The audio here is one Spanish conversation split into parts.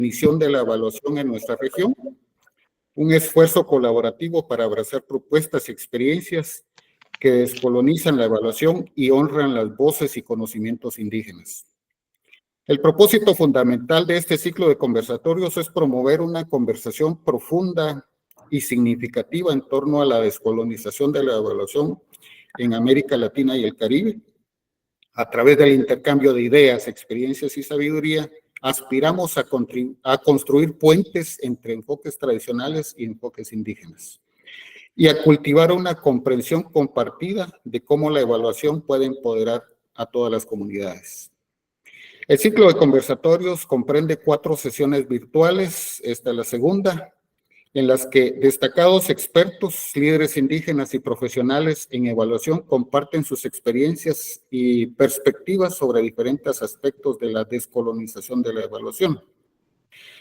definición de la evaluación en nuestra región, un esfuerzo colaborativo para abrazar propuestas y experiencias que descolonizan la evaluación y honran las voces y conocimientos indígenas. El propósito fundamental de este ciclo de conversatorios es promover una conversación profunda y significativa en torno a la descolonización de la evaluación en América Latina y el Caribe. A través del intercambio de ideas, experiencias y sabiduría, aspiramos a construir puentes entre enfoques tradicionales y enfoques indígenas y a cultivar una comprensión compartida de cómo la evaluación puede empoderar a todas las comunidades. El ciclo de conversatorios comprende 4 sesiones virtuales, esta es la segunda, en las que destacados expertos, líderes indígenas y profesionales en evaluación comparten sus experiencias y perspectivas sobre diferentes aspectos de la descolonización de la evaluación.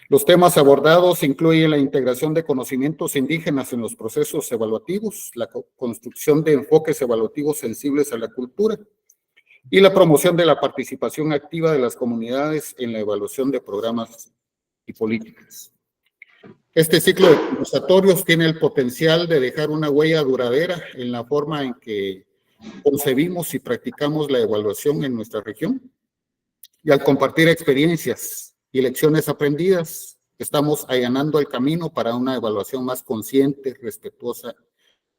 Los temas abordados incluyen la integración de conocimientos indígenas en los procesos evaluativos, la construcción de enfoques evaluativos sensibles a la cultura y la promoción de la participación activa de las comunidades en la evaluación de programas y políticas. Este ciclo de conversatorios tiene el potencial de dejar una huella duradera en la forma en que concebimos y practicamos la evaluación en nuestra región. Y al compartir experiencias y lecciones aprendidas, estamos allanando el camino para una evaluación más consciente, respetuosa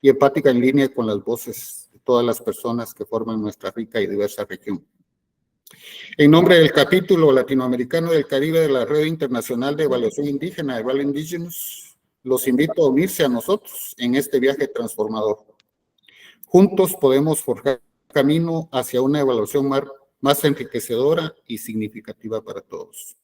y empática en línea con las voces de todas las personas que forman nuestra rica y diversa región. En nombre del capítulo latinoamericano del Caribe de la Red Internacional de Evaluación Indígena, Eval Indigenous, los invito a unirse a nosotros en este viaje transformador. Juntos podemos forjar camino hacia una evaluación más enriquecedora y significativa para todos.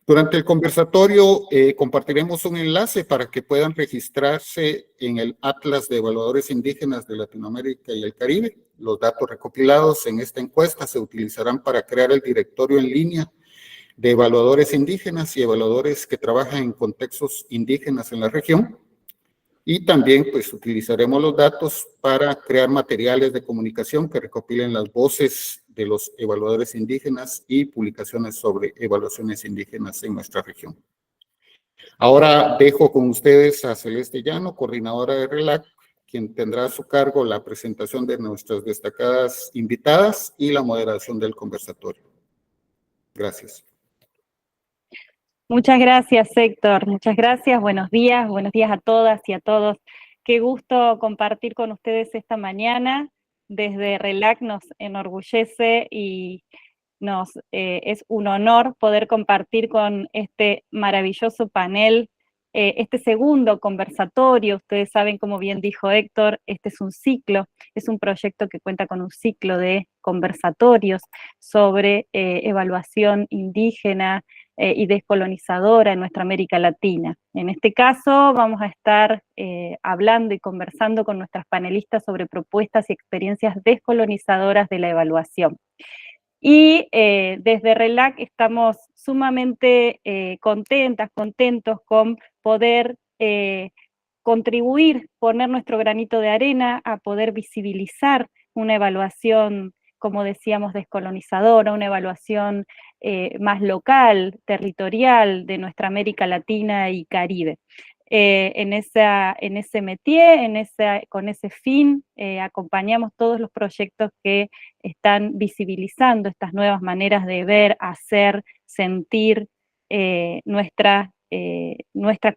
Durante el conversatorio compartiremos un enlace para que puedan registrarse en el Atlas de Evaluadores Indígenas de Latinoamérica y el Caribe. Los datos recopilados en esta encuesta se utilizarán para crear el directorio en línea de evaluadores indígenas y evaluadores que trabajan en contextos indígenas en la región. Y también pues utilizaremos los datos para crear materiales de comunicación que recopilen las voces de los evaluadores indígenas y publicaciones sobre evaluaciones indígenas en nuestra región. Ahora dejo con ustedes a Celeste Llano, coordinadora de RELAC, quien tendrá a su cargo la presentación de nuestras destacadas invitadas y la moderación del conversatorio. Gracias. Muchas gracias, Héctor. Muchas gracias. Buenos días a todas y a todos. Qué gusto compartir con ustedes esta mañana. Desde RELAC nos enorgullece y es un honor poder compartir con este maravilloso panel este segundo conversatorio. Ustedes saben, como bien dijo Héctor, este es un ciclo, es un proyecto que cuenta con un ciclo de conversatorios sobre evaluación indígena y descolonizadora en nuestra América Latina. En este caso vamos a estar hablando y conversando con nuestras panelistas sobre propuestas y experiencias descolonizadoras de la evaluación. Y desde RELAC estamos sumamente contentos con poder contribuir, poner nuestro granito de arena a poder visibilizar una evaluación, como decíamos, descolonizadora, una evaluación más local, territorial de nuestra América Latina y Caribe. En ese métier, con ese fin, acompañamos todos los proyectos que están visibilizando estas nuevas maneras de ver, hacer, sentir nuestra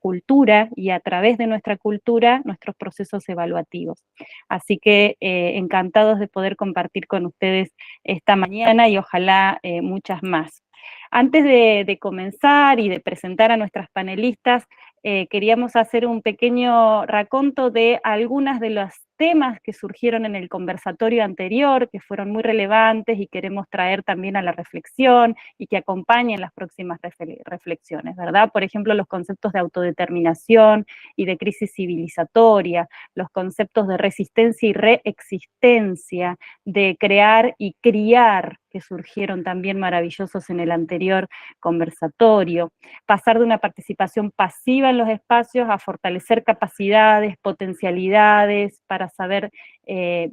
cultura y a través de nuestra cultura nuestros procesos evaluativos. Así que encantados de poder compartir con ustedes esta mañana y ojalá muchas más. Antes de comenzar y de presentar a nuestras panelistas, queríamos hacer un pequeño raconto de algunos de los temas que surgieron en el conversatorio anterior, que fueron muy relevantes y queremos traer también a la reflexión y que acompañen las próximas reflexiones, ¿verdad? Por ejemplo, los conceptos de autodeterminación y de crisis civilizatoria, los conceptos de resistencia y reexistencia, de crear y criar, que surgieron también maravillosos en el anterior conversatorio, pasar de una participación pasiva en los espacios a fortalecer capacidades, potencialidades para saber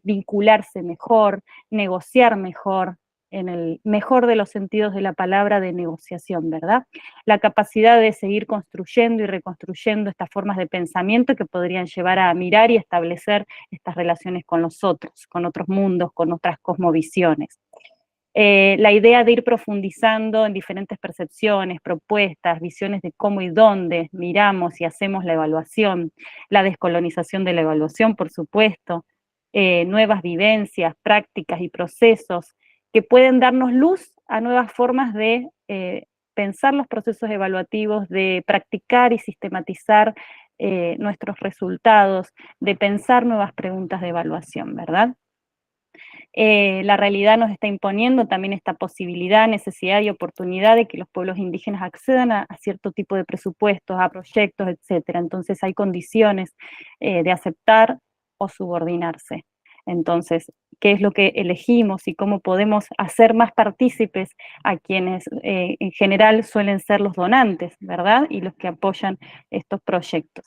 vincularse mejor, negociar mejor, en el mejor de los sentidos de la palabra, de negociación, ¿verdad? La capacidad de seguir construyendo y reconstruyendo estas formas de pensamiento que podrían llevar a mirar y establecer estas relaciones con los otros, con otros mundos, con otras cosmovisiones. La idea de ir profundizando en diferentes percepciones, propuestas, visiones de cómo y dónde miramos y hacemos la evaluación, la descolonización de la evaluación, por supuesto, nuevas vivencias, prácticas y procesos que pueden darnos luz a nuevas formas de pensar los procesos evaluativos, de practicar y sistematizar nuestros resultados, de pensar nuevas preguntas de evaluación, ¿verdad? La realidad nos está imponiendo también esta posibilidad, necesidad y oportunidad de que los pueblos indígenas accedan a cierto tipo de presupuestos, a proyectos, etcétera. Entonces hay condiciones de aceptar o subordinarse. Entonces, ¿qué es lo que elegimos y cómo podemos hacer más partícipes a quienes en general suelen ser los donantes, ¿verdad? Y los que apoyan estos proyectos.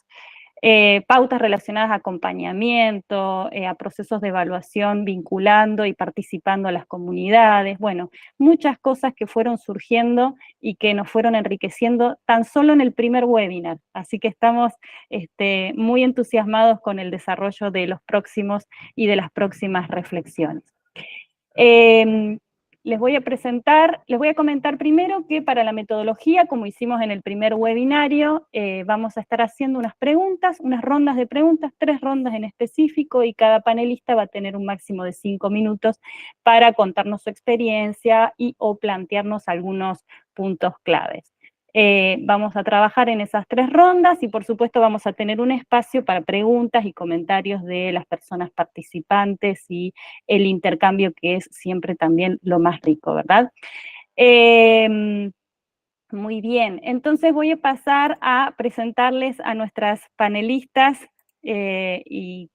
Pautas relacionadas a acompañamiento, a procesos de evaluación vinculando y participando a las comunidades, bueno, muchas cosas que fueron surgiendo y que nos fueron enriqueciendo tan solo en el primer webinar, así que estamos muy entusiasmados con el desarrollo de los próximos y de las próximas reflexiones. Les voy a comentar primero que para la metodología, como hicimos en el primer webinario, vamos a estar haciendo unas preguntas, unas rondas de preguntas, 3 rondas en específico, y cada panelista va a tener un máximo de 5 minutos para contarnos su experiencia y o plantearnos algunos puntos claves. Vamos a trabajar en esas 3 rondas y por supuesto vamos a tener un espacio para preguntas y comentarios de las personas participantes y el intercambio, que es siempre también lo más rico, ¿verdad? Muy bien, entonces voy a pasar a presentarles a nuestras panelistas y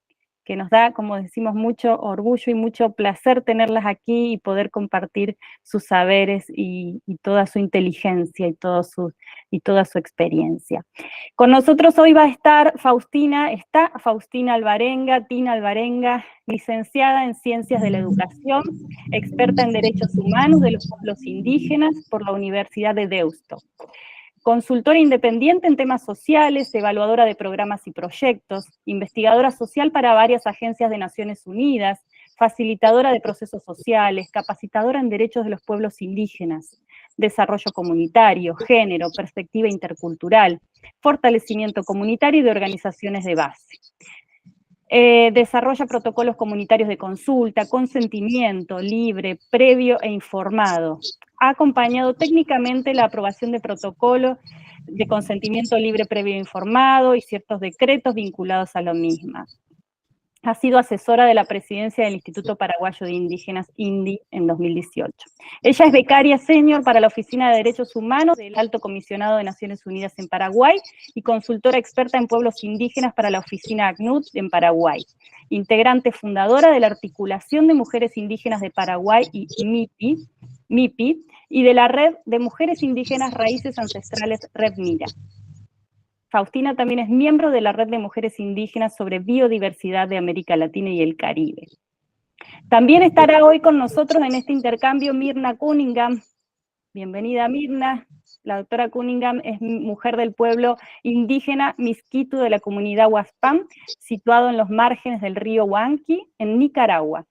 que nos da, como decimos, mucho orgullo y mucho placer tenerlas aquí y poder compartir sus saberes y toda su inteligencia y toda su experiencia. Con nosotros hoy va a estar Faustina Alvarenga, Tina Alvarenga, licenciada en Ciencias de la Educación, experta en Derechos Humanos de los Pueblos Indígenas por la Universidad de Deusto. Consultora independiente en temas sociales, evaluadora de programas y proyectos, investigadora social para varias agencias de Naciones Unidas, facilitadora de procesos sociales, capacitadora en derechos de los pueblos indígenas, desarrollo comunitario, género, perspectiva intercultural, fortalecimiento comunitario y de organizaciones de base. Desarrolla protocolos comunitarios de consulta, consentimiento libre, previo e informado. Ha acompañado técnicamente la aprobación de protocolos de consentimiento libre, previo e informado y ciertos decretos vinculados a lo mismo. Ha sido asesora de la presidencia del Instituto Paraguayo de Indígenas, INDI, en 2018. Ella es becaria senior para la Oficina de Derechos Humanos del Alto Comisionado de Naciones Unidas en Paraguay y consultora experta en pueblos indígenas para la Oficina ACNUD en Paraguay. Integrante fundadora de la Articulación de Mujeres Indígenas de Paraguay y MIPI, y de la Red de Mujeres Indígenas Raíces Ancestrales Red Mira. Faustina también es miembro de la Red de Mujeres Indígenas sobre Biodiversidad de América Latina y el Caribe. También estará hoy con nosotros en este intercambio Mirna Cunningham. Bienvenida, Mirna. La doctora Cunningham es mujer del pueblo indígena Miskitu de la comunidad Huaspán, situado en los márgenes del río Huanqui, en Nicaragua.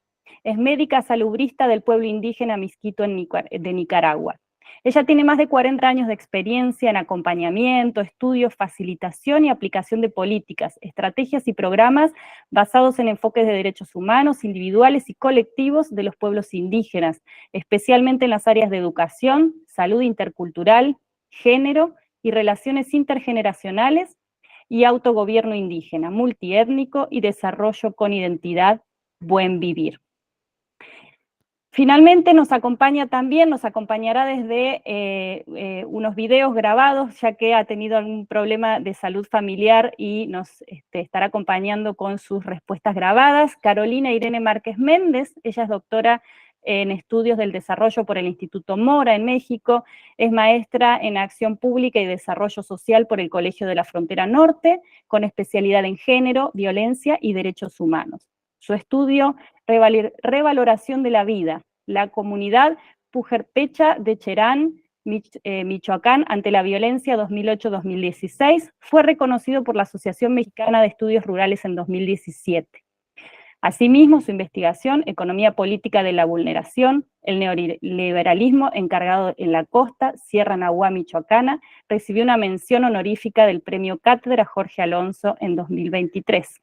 Es médica salubrista del pueblo indígena Miskitu de Nicaragua. Ella tiene más de 40 años de experiencia en acompañamiento, estudios, facilitación y aplicación de políticas, estrategias y programas basados en enfoques de derechos humanos, individuales y colectivos de los pueblos indígenas, especialmente en las áreas de educación, salud intercultural, género y relaciones intergeneracionales y autogobierno indígena, multiétnico y desarrollo con identidad, buen vivir. Finalmente nos acompañará desde unos videos grabados, ya que ha tenido algún problema de salud familiar y nos estará acompañando con sus respuestas grabadas. Carolina Irene Márquez Méndez, ella es doctora en Estudios del Desarrollo por el Instituto Mora en México, es maestra en Acción Pública y Desarrollo Social por el Colegio de la Frontera Norte, con especialidad en Género, Violencia y Derechos Humanos. Su estudio, Revaloración de la Vida, la comunidad pujerpecha de Cherán, Michoacán, ante la violencia 2008-2016, fue reconocido por la Asociación Mexicana de Estudios Rurales en 2017. Asimismo, su investigación, Economía Política de la Vulneración, el neoliberalismo encargado en la costa, Sierra Nahuá Michoacana, recibió una mención honorífica del Premio Cátedra Jorge Alonso en 2023.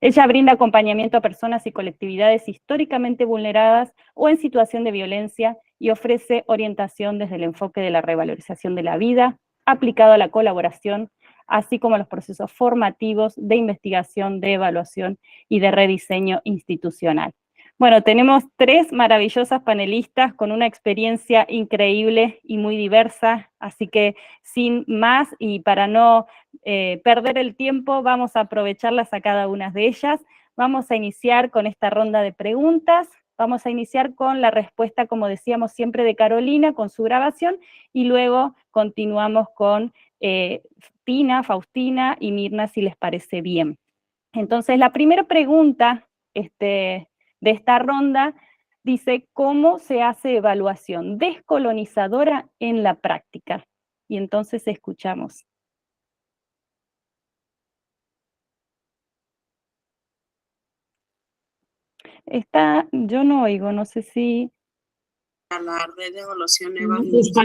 Ella brinda acompañamiento a personas y colectividades históricamente vulneradas o en situación de violencia y ofrece orientación desde el enfoque de la revalorización de la vida, aplicado a la colaboración, así como a los procesos formativos de investigación, de evaluación y de rediseño institucional. Bueno, tenemos 3 maravillosas panelistas con una experiencia increíble y muy diversa, así que sin más y para no perder el tiempo, vamos a aprovecharlas a cada una de ellas. Vamos a iniciar con esta ronda de preguntas. Vamos a iniciar con la respuesta, como decíamos siempre, de Carolina, con su grabación, y luego continuamos con Tina, Faustina y Mirna, si les parece bien. Entonces, la primera pregunta de esta ronda dice, ¿cómo se hace evaluación descolonizadora en la práctica? Y entonces escuchamos. Yo no oigo, no sé si... A la red de evaluación Está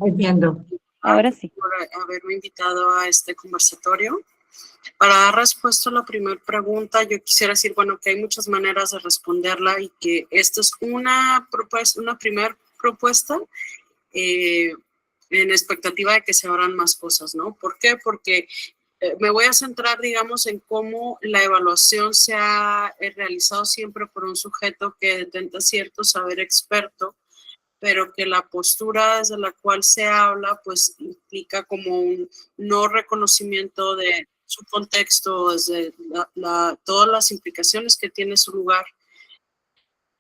oyendo. Ahora sí. Por haberme invitado a este conversatorio. Para dar respuesta a la primera pregunta, yo quisiera decir, bueno, que hay muchas maneras de responderla y que esta es una primera propuesta en expectativa de que se abran más cosas, ¿no? ¿Por qué? Porque me voy a centrar, digamos, en cómo la evaluación se ha realizado siempre por un sujeto que detenta cierto saber experto, pero que la postura desde la cual se habla, pues implica como un no reconocimiento de su contexto, desde todas las implicaciones que tiene su lugar.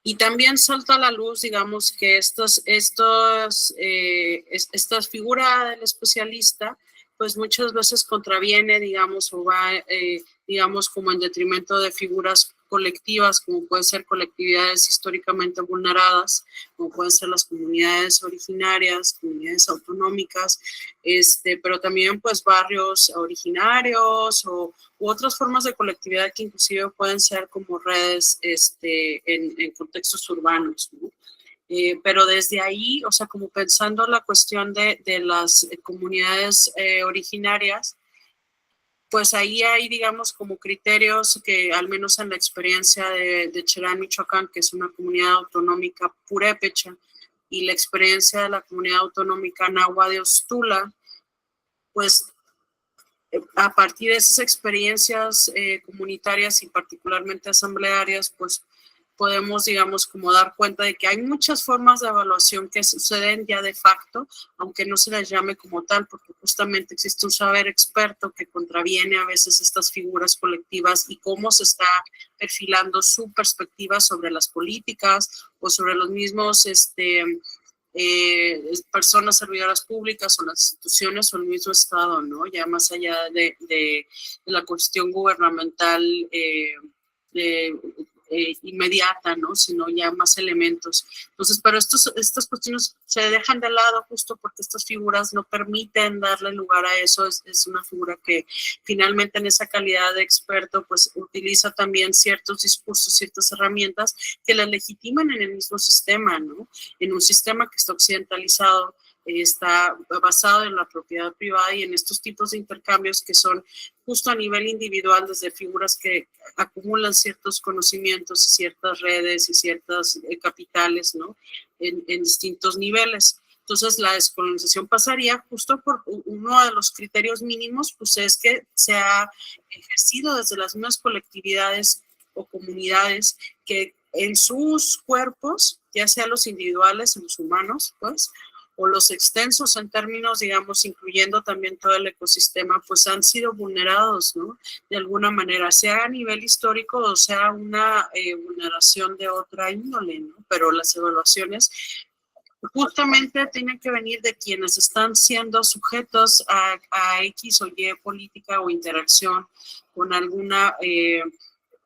Y también salta a la luz, digamos, que esta figura del especialista, pues muchas veces contraviene, digamos, o va, digamos, como en detrimento de figuras colectivas, como pueden ser colectividades históricamente vulneradas, como pueden ser las comunidades originarias, comunidades autonómicas, pero también pues barrios originarios u otras formas de colectividad que inclusive pueden ser como redes en contextos urbanos, ¿no? Pero desde ahí, o sea, como pensando la cuestión de las comunidades originarias, pues ahí hay, digamos, como criterios que al menos en la experiencia de Cherán, Michoacán, que es una comunidad autonómica purépecha, y la experiencia de la comunidad autonómica Nahua de Ostula, pues a partir de esas experiencias comunitarias y particularmente asamblearias, pues podemos, digamos, como dar cuenta de que hay muchas formas de evaluación que suceden ya de facto, aunque no se les llame como tal, porque justamente existe un saber experto que contraviene a veces estas figuras colectivas y cómo se está perfilando su perspectiva sobre las políticas o sobre los mismos personas servidoras públicas o las instituciones o el mismo Estado, ¿no? Ya más allá de la cuestión gubernamental inmediata, ¿no? Sino ya más elementos. Entonces, pero estas cuestiones se dejan de lado justo porque estas figuras no permiten darle lugar a eso. Es una figura que finalmente en esa calidad de experto pues utiliza también ciertos discursos, ciertas herramientas que la legitiman en el mismo sistema, ¿no? En un sistema que está occidentalizado, está basado en la propiedad privada y en estos tipos de intercambios que son justo a nivel individual, desde figuras que acumulan ciertos conocimientos y ciertas redes y ciertas capitales, ¿no? En distintos niveles. Entonces, la descolonización pasaría justo por uno de los criterios mínimos, pues es que se ha ejercido desde las mismas colectividades o comunidades que en sus cuerpos, ya sea los individuales, los humanos, pues, o los extensos en términos, digamos, incluyendo también todo el ecosistema, pues han sido vulnerados, ¿no? De alguna manera, sea a nivel histórico o sea una vulneración de otra índole, ¿no? Pero las evaluaciones justamente tienen que venir de quienes están siendo sujetos a X o Y política o interacción con alguna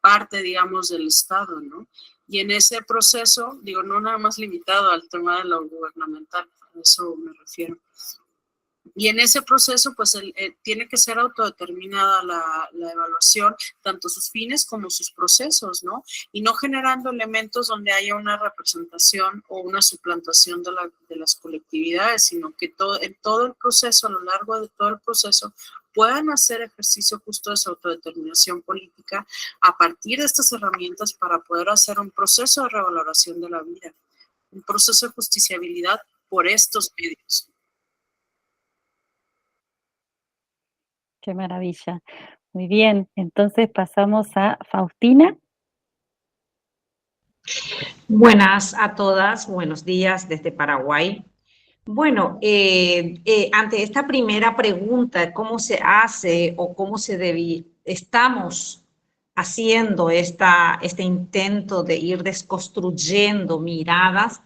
parte, digamos, del Estado, ¿no? Y en ese proceso, digo, no nada más limitado al tema de lo gubernamental, a eso me refiero. Y en ese proceso, pues, tiene que ser autodeterminada la evaluación, tanto sus fines como sus procesos, ¿no? Y no generando elementos donde haya una representación o una suplantación de las colectividades, sino que en todo el proceso, a lo largo de todo el proceso, puedan hacer ejercicio justo de su autodeterminación política a partir de estas herramientas para poder hacer un proceso de revaloración de la vida, un proceso de justiciabilidad por estos medios. Qué maravilla. Muy bien, entonces pasamos a Faustina. Buenas a todas, buenos días desde Paraguay. Bueno, ante esta primera pregunta, ¿cómo se hace o cómo estamos haciendo este intento de ir desconstruyendo miradas?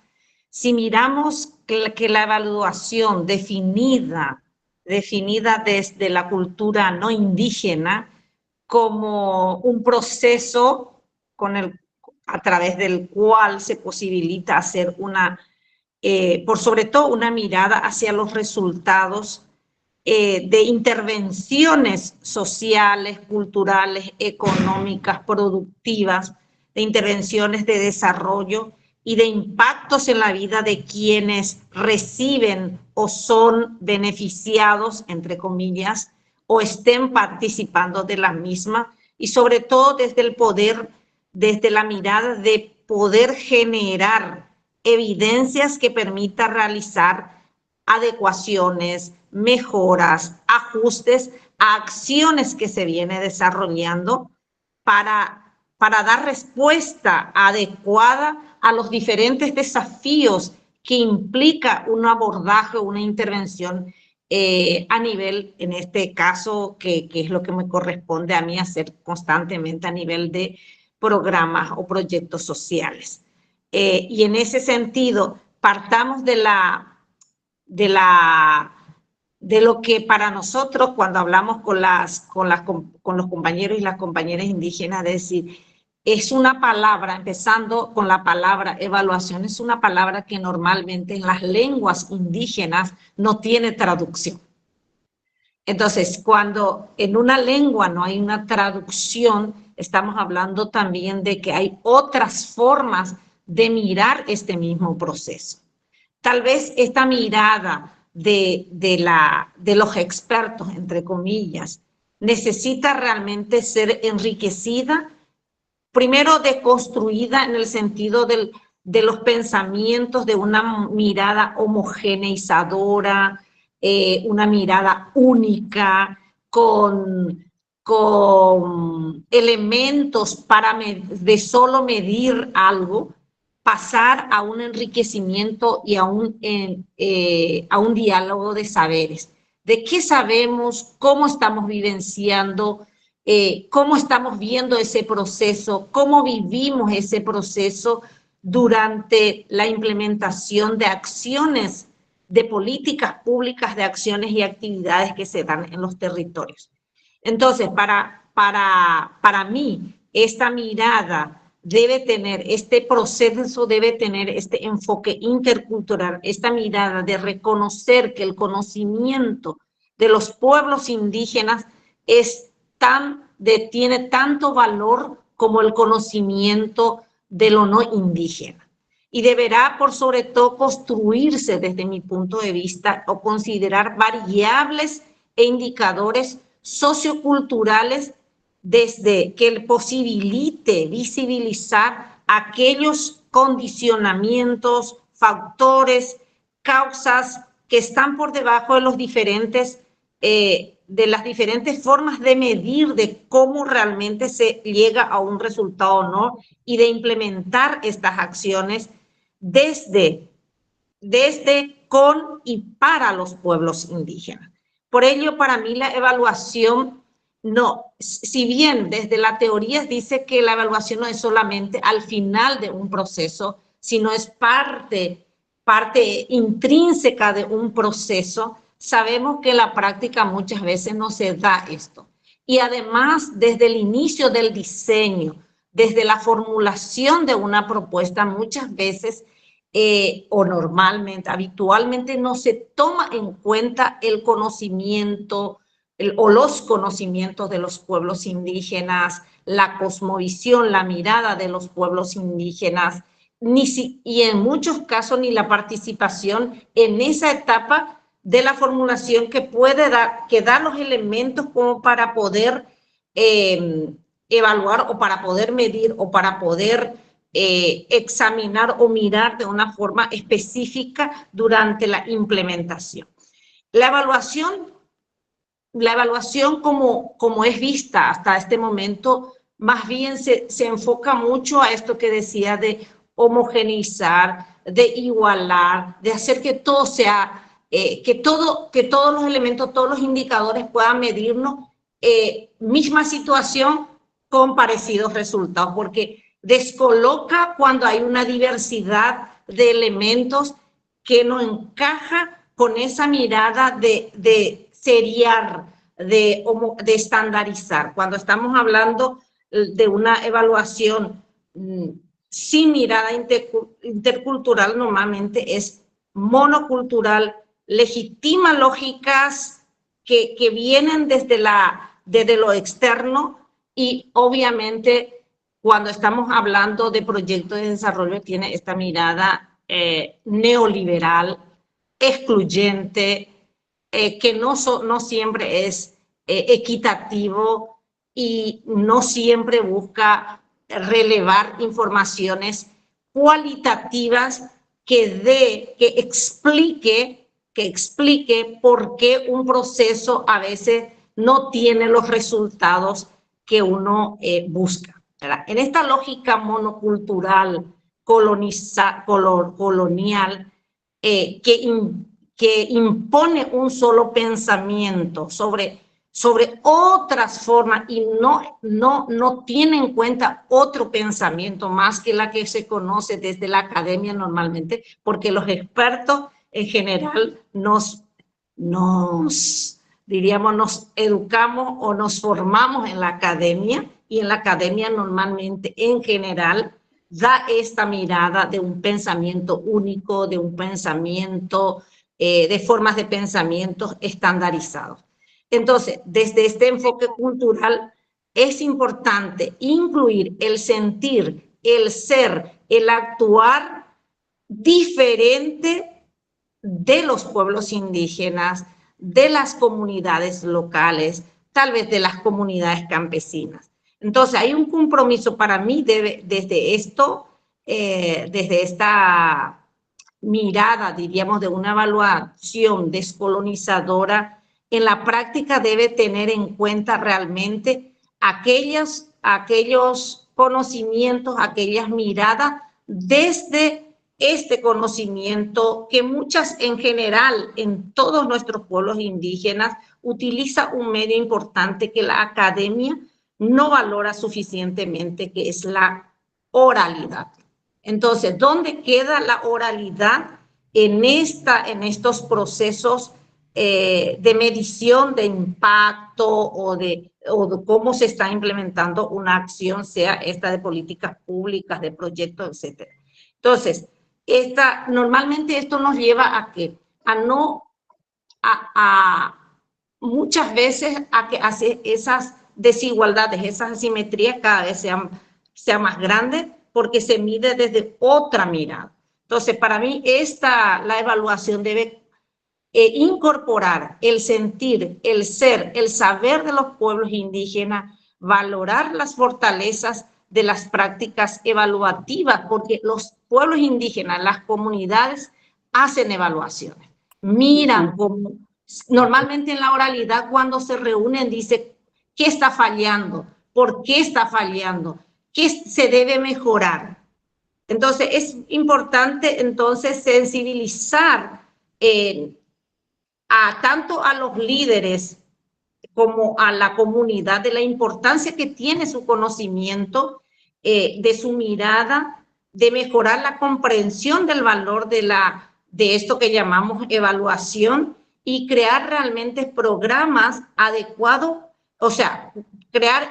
Si miramos que la evaluación definida desde la cultura no indígena como un proceso a través del cual se posibilita hacer por sobre todo una mirada hacia los resultados de intervenciones sociales, culturales, económicas, productivas, de intervenciones de desarrollo y de impactos en la vida de quienes reciben o son beneficiados, entre comillas, o estén participando de la misma, y sobre todo desde la mirada de poder generar evidencias que permita realizar adecuaciones, mejoras, ajustes a acciones que se viene desarrollando para dar respuesta adecuada a los diferentes desafíos que implica un abordaje, una intervención a nivel, en este caso, que es lo que me corresponde a mí hacer constantemente a nivel de programas o proyectos sociales. Y en ese sentido, partamos de lo que para nosotros, cuando hablamos con los compañeros y las compañeras indígenas, es decir, es una palabra, empezando con la palabra evaluación, es una palabra que normalmente en las lenguas indígenas no tiene traducción. Entonces, cuando en una lengua no hay una traducción, estamos hablando también de que hay otras formas de mirar este mismo proceso. Tal vez esta mirada de los expertos, entre comillas, necesita realmente ser enriquecida, primero deconstruida en el sentido de los pensamientos, de una mirada homogeneizadora, una mirada única, con elementos de solo medir algo, pasar a un enriquecimiento y a un diálogo de saberes. ¿De qué sabemos? ¿Cómo estamos vivenciando? ¿Cómo estamos viendo ese proceso? ¿Cómo vivimos ese proceso durante la implementación de acciones, de políticas públicas, de acciones y actividades que se dan en los territorios? Entonces, para mí, esta mirada debe tener, este proceso debe tener este enfoque intercultural, esta mirada de reconocer que el conocimiento de los pueblos indígenas tiene tanto valor como el conocimiento de lo no indígena. Y deberá, por sobre todo, construirse desde mi punto de vista o considerar variables e indicadores socioculturales desde que posibilite visibilizar aquellos condicionamientos, factores, causas que están por debajo de los de las diferentes formas de medir de cómo realmente se llega a un resultado o no, y de implementar estas acciones desde, con y para los pueblos indígenas. Por ello, para mí la evaluación, no, si bien desde la teoría dice que la evaluación no es solamente al final de un proceso, sino es parte intrínseca de un proceso, sabemos que en la práctica muchas veces no se da esto. Y además, desde el inicio del diseño desde la formulación de una propuesta muchas veces o normalmente, habitualmente no se toma en cuenta el conocimiento o los conocimientos de los pueblos indígenas, la cosmovisión, la mirada de los pueblos indígenas, y en muchos casos ni la participación en esa etapa de la formulación que puede dar los elementos como para poder evaluar o para poder medir o para poder examinar o mirar de una forma específica durante la implementación. La evaluación como es vista hasta este momento, más bien se enfoca mucho a esto que decía de homogeneizar, de igualar, de hacer que todo sea, que todos los elementos, todos los indicadores puedan medirnos misma situación con parecidos resultados, porque descoloca cuando hay una diversidad de elementos que no encaja con esa mirada de seriar, de estandarizar. Cuando estamos hablando de una evaluación sin mirada intercultural, normalmente es monocultural, legitima lógicas que vienen desde lo externo, y obviamente cuando estamos hablando de proyectos de desarrollo tiene esta mirada neoliberal, excluyente, que no siempre es equitativo y no siempre busca relevar informaciones cualitativas que explique por qué un proceso a veces no tiene los resultados que uno busca, ¿verdad? En esta lógica monocultural, colonial, que impone un solo pensamiento sobre otras formas y no tiene en cuenta otro pensamiento más que la que se conoce desde la academia normalmente, porque los expertos en general nos educamos o nos formamos en la academia, y en la academia normalmente en general da esta mirada de un pensamiento único, de un pensamiento, de formas de pensamiento estandarizados. Entonces, desde este enfoque cultural es importante incluir el sentir, el ser, el actuar diferente de los pueblos indígenas, de las comunidades locales, tal vez de las comunidades campesinas. Entonces, hay un compromiso para mí desde esta mirada, diríamos, de una evaluación descolonizadora. En la práctica debe tener en cuenta realmente aquellos conocimientos, aquellas miradas desde este conocimiento que muchas en general en todos nuestros pueblos indígenas utiliza un medio importante que la academia no valora suficientemente, que es la oralidad. Entonces, ¿dónde queda la oralidad en estos procesos de medición de impacto o de cómo se está implementando una acción, sea esta de políticas públicas, de proyectos, etcétera? Entonces, normalmente esto nos lleva muchas veces a que esas desigualdades, esas asimetrías cada vez sean más grandes, porque se mide desde otra mirada. Entonces, para mí, la evaluación debe incorporar el sentir, el ser, el saber de los pueblos indígenas, valorar las fortalezas de las prácticas evaluativas, porque los pueblos indígenas, las comunidades, hacen evaluaciones, miran cómo. Normalmente en la oralidad, cuando se reúnen, dice qué está fallando, por qué está fallando, qué se debe mejorar. Entonces, es importante entonces sensibilizar tanto a los líderes como a la comunidad de la importancia que tiene su conocimiento, de su mirada, de mejorar la comprensión del valor de esto que llamamos evaluación, y crear realmente programas adecuados, o sea, crear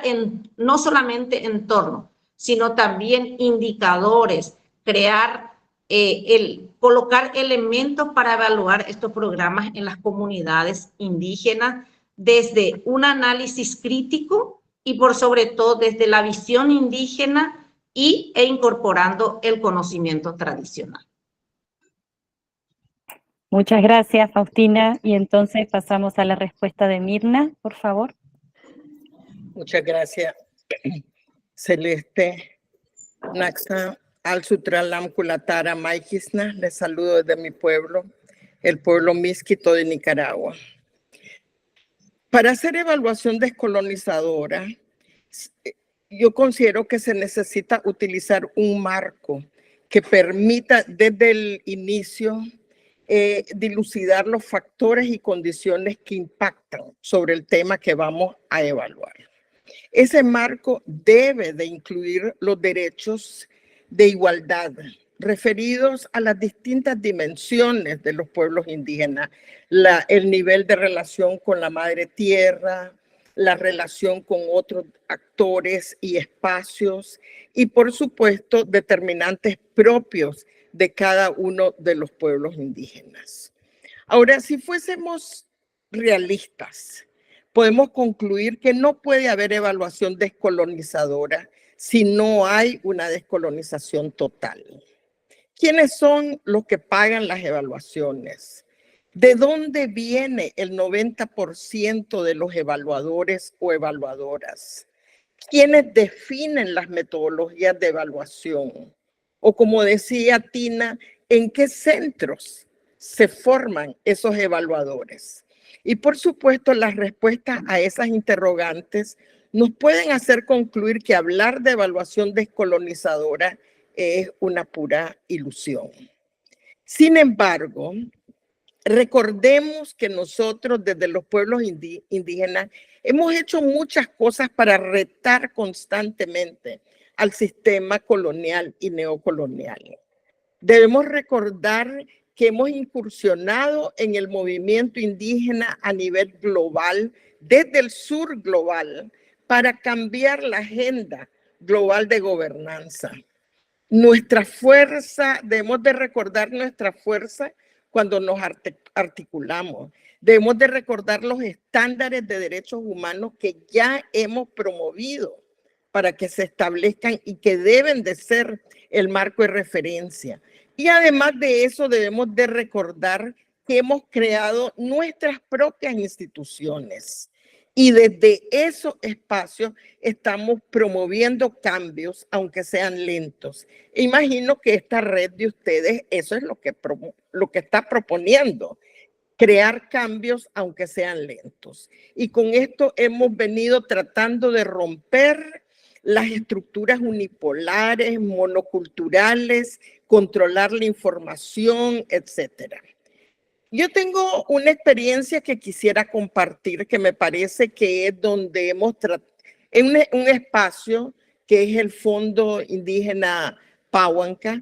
no solamente entornos, sino también indicadores, colocar elementos para evaluar estos programas en las comunidades indígenas desde un análisis crítico y por sobre todo desde la visión indígena e incorporando el conocimiento tradicional. Muchas gracias, Faustina. Y entonces pasamos a la respuesta de Mirna, por favor. Muchas gracias, Celeste. Naxa al Sutralam Kulatara Maikisna, les saludo desde mi pueblo, el pueblo Miskito de Nicaragua. Para hacer evaluación descolonizadora, yo considero que se necesita utilizar un marco que permita desde el inicio dilucidar los factores y condiciones que impactan sobre el tema que vamos a evaluar. Ese marco debe de incluir los derechos de igualdad referidos a las distintas dimensiones de los pueblos indígenas, el nivel de relación con la madre tierra, la relación con otros actores y espacios y, por supuesto, determinantes propios de cada uno de los pueblos indígenas. Ahora, si fuésemos realistas, podemos concluir que no puede haber evaluación descolonizadora si no hay una descolonización total. ¿Quiénes son los que pagan las evaluaciones? ¿De dónde viene el 90% de los evaluadores o evaluadoras? ¿Quiénes definen las metodologías de evaluación? O como decía Tina, ¿en qué centros se forman esos evaluadores? Y por supuesto, las respuestas a esas interrogantes nos pueden hacer concluir que hablar de evaluación descolonizadora es una pura ilusión. Sin embargo, recordemos que nosotros desde los pueblos indígenas hemos hecho muchas cosas para retar constantemente al sistema colonial y neocolonial. Debemos recordar que hemos incursionado en el movimiento indígena a nivel global, desde el sur global, para cambiar la agenda global de gobernanza. Nuestra fuerza, debemos de recordar nuestra fuerza cuando nos articulamos. Debemos de recordar los estándares de derechos humanos que ya hemos promovido para que se establezcan y que deben de ser el marco de referencia. Y además de eso debemos de recordar que hemos creado nuestras propias instituciones y desde esos espacios estamos promoviendo cambios, aunque sean lentos. Imagino que esta red de ustedes, eso es lo que está proponiendo, crear cambios, aunque sean lentos. Y con esto hemos venido tratando de romper las estructuras unipolares, monoculturales, controlar la información, etcétera. Yo tengo una experiencia que quisiera compartir, que me parece que es donde hemos tratado, en un espacio que es el Fondo Indígena Pahuanca,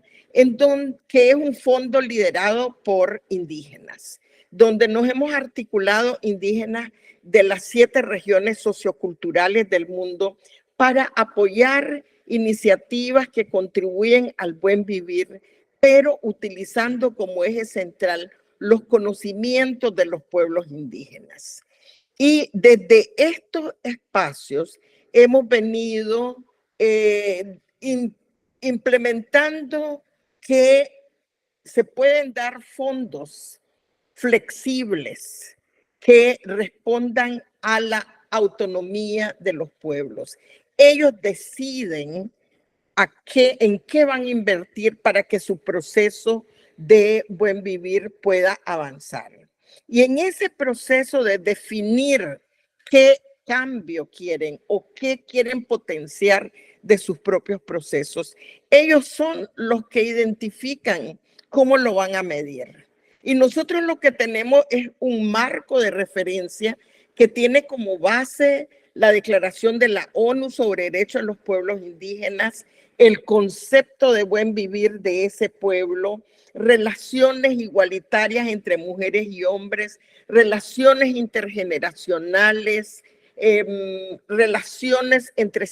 que es un fondo liderado por indígenas, donde nos hemos articulado indígenas de las 7 regiones socioculturales del mundo para apoyar iniciativas que contribuyen al buen vivir, pero utilizando como eje central los conocimientos de los pueblos indígenas. Y desde estos espacios hemos venido implementando que se pueden dar fondos flexibles que respondan a la autonomía de los pueblos. Ellos deciden en qué van a invertir para que su proceso de buen vivir pueda avanzar. Y en ese proceso de definir qué cambio quieren o qué quieren potenciar de sus propios procesos, ellos son los que identifican cómo lo van a medir. Y nosotros lo que tenemos es un marco de referencia que tiene como base la Declaración de la ONU sobre Derechos de los Pueblos Indígenas, el concepto de buen vivir de ese pueblo, relaciones igualitarias entre mujeres y hombres, relaciones intergeneracionales, relaciones entre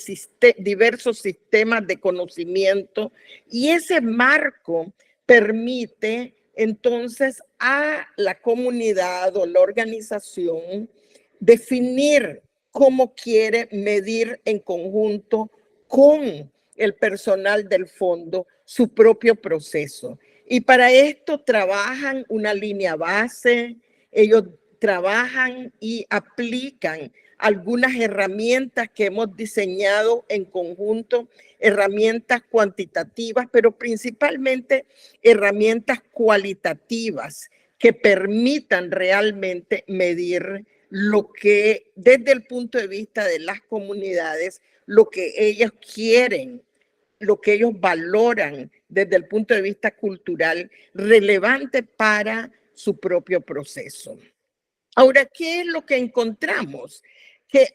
diversos sistemas de conocimiento, y ese marco permite entonces a la comunidad o la organización definir cómo quiere medir en conjunto con el personal del fondo su propio proceso. Y para esto trabajan una línea base, ellos trabajan y aplican algunas herramientas que hemos diseñado en conjunto, herramientas cuantitativas, pero principalmente herramientas cualitativas que permitan realmente medir lo que desde el punto de vista de las comunidades, lo que ellos quieren, lo que ellos valoran desde el punto de vista cultural, relevante para su propio proceso. Ahora, ¿qué es lo que encontramos? Que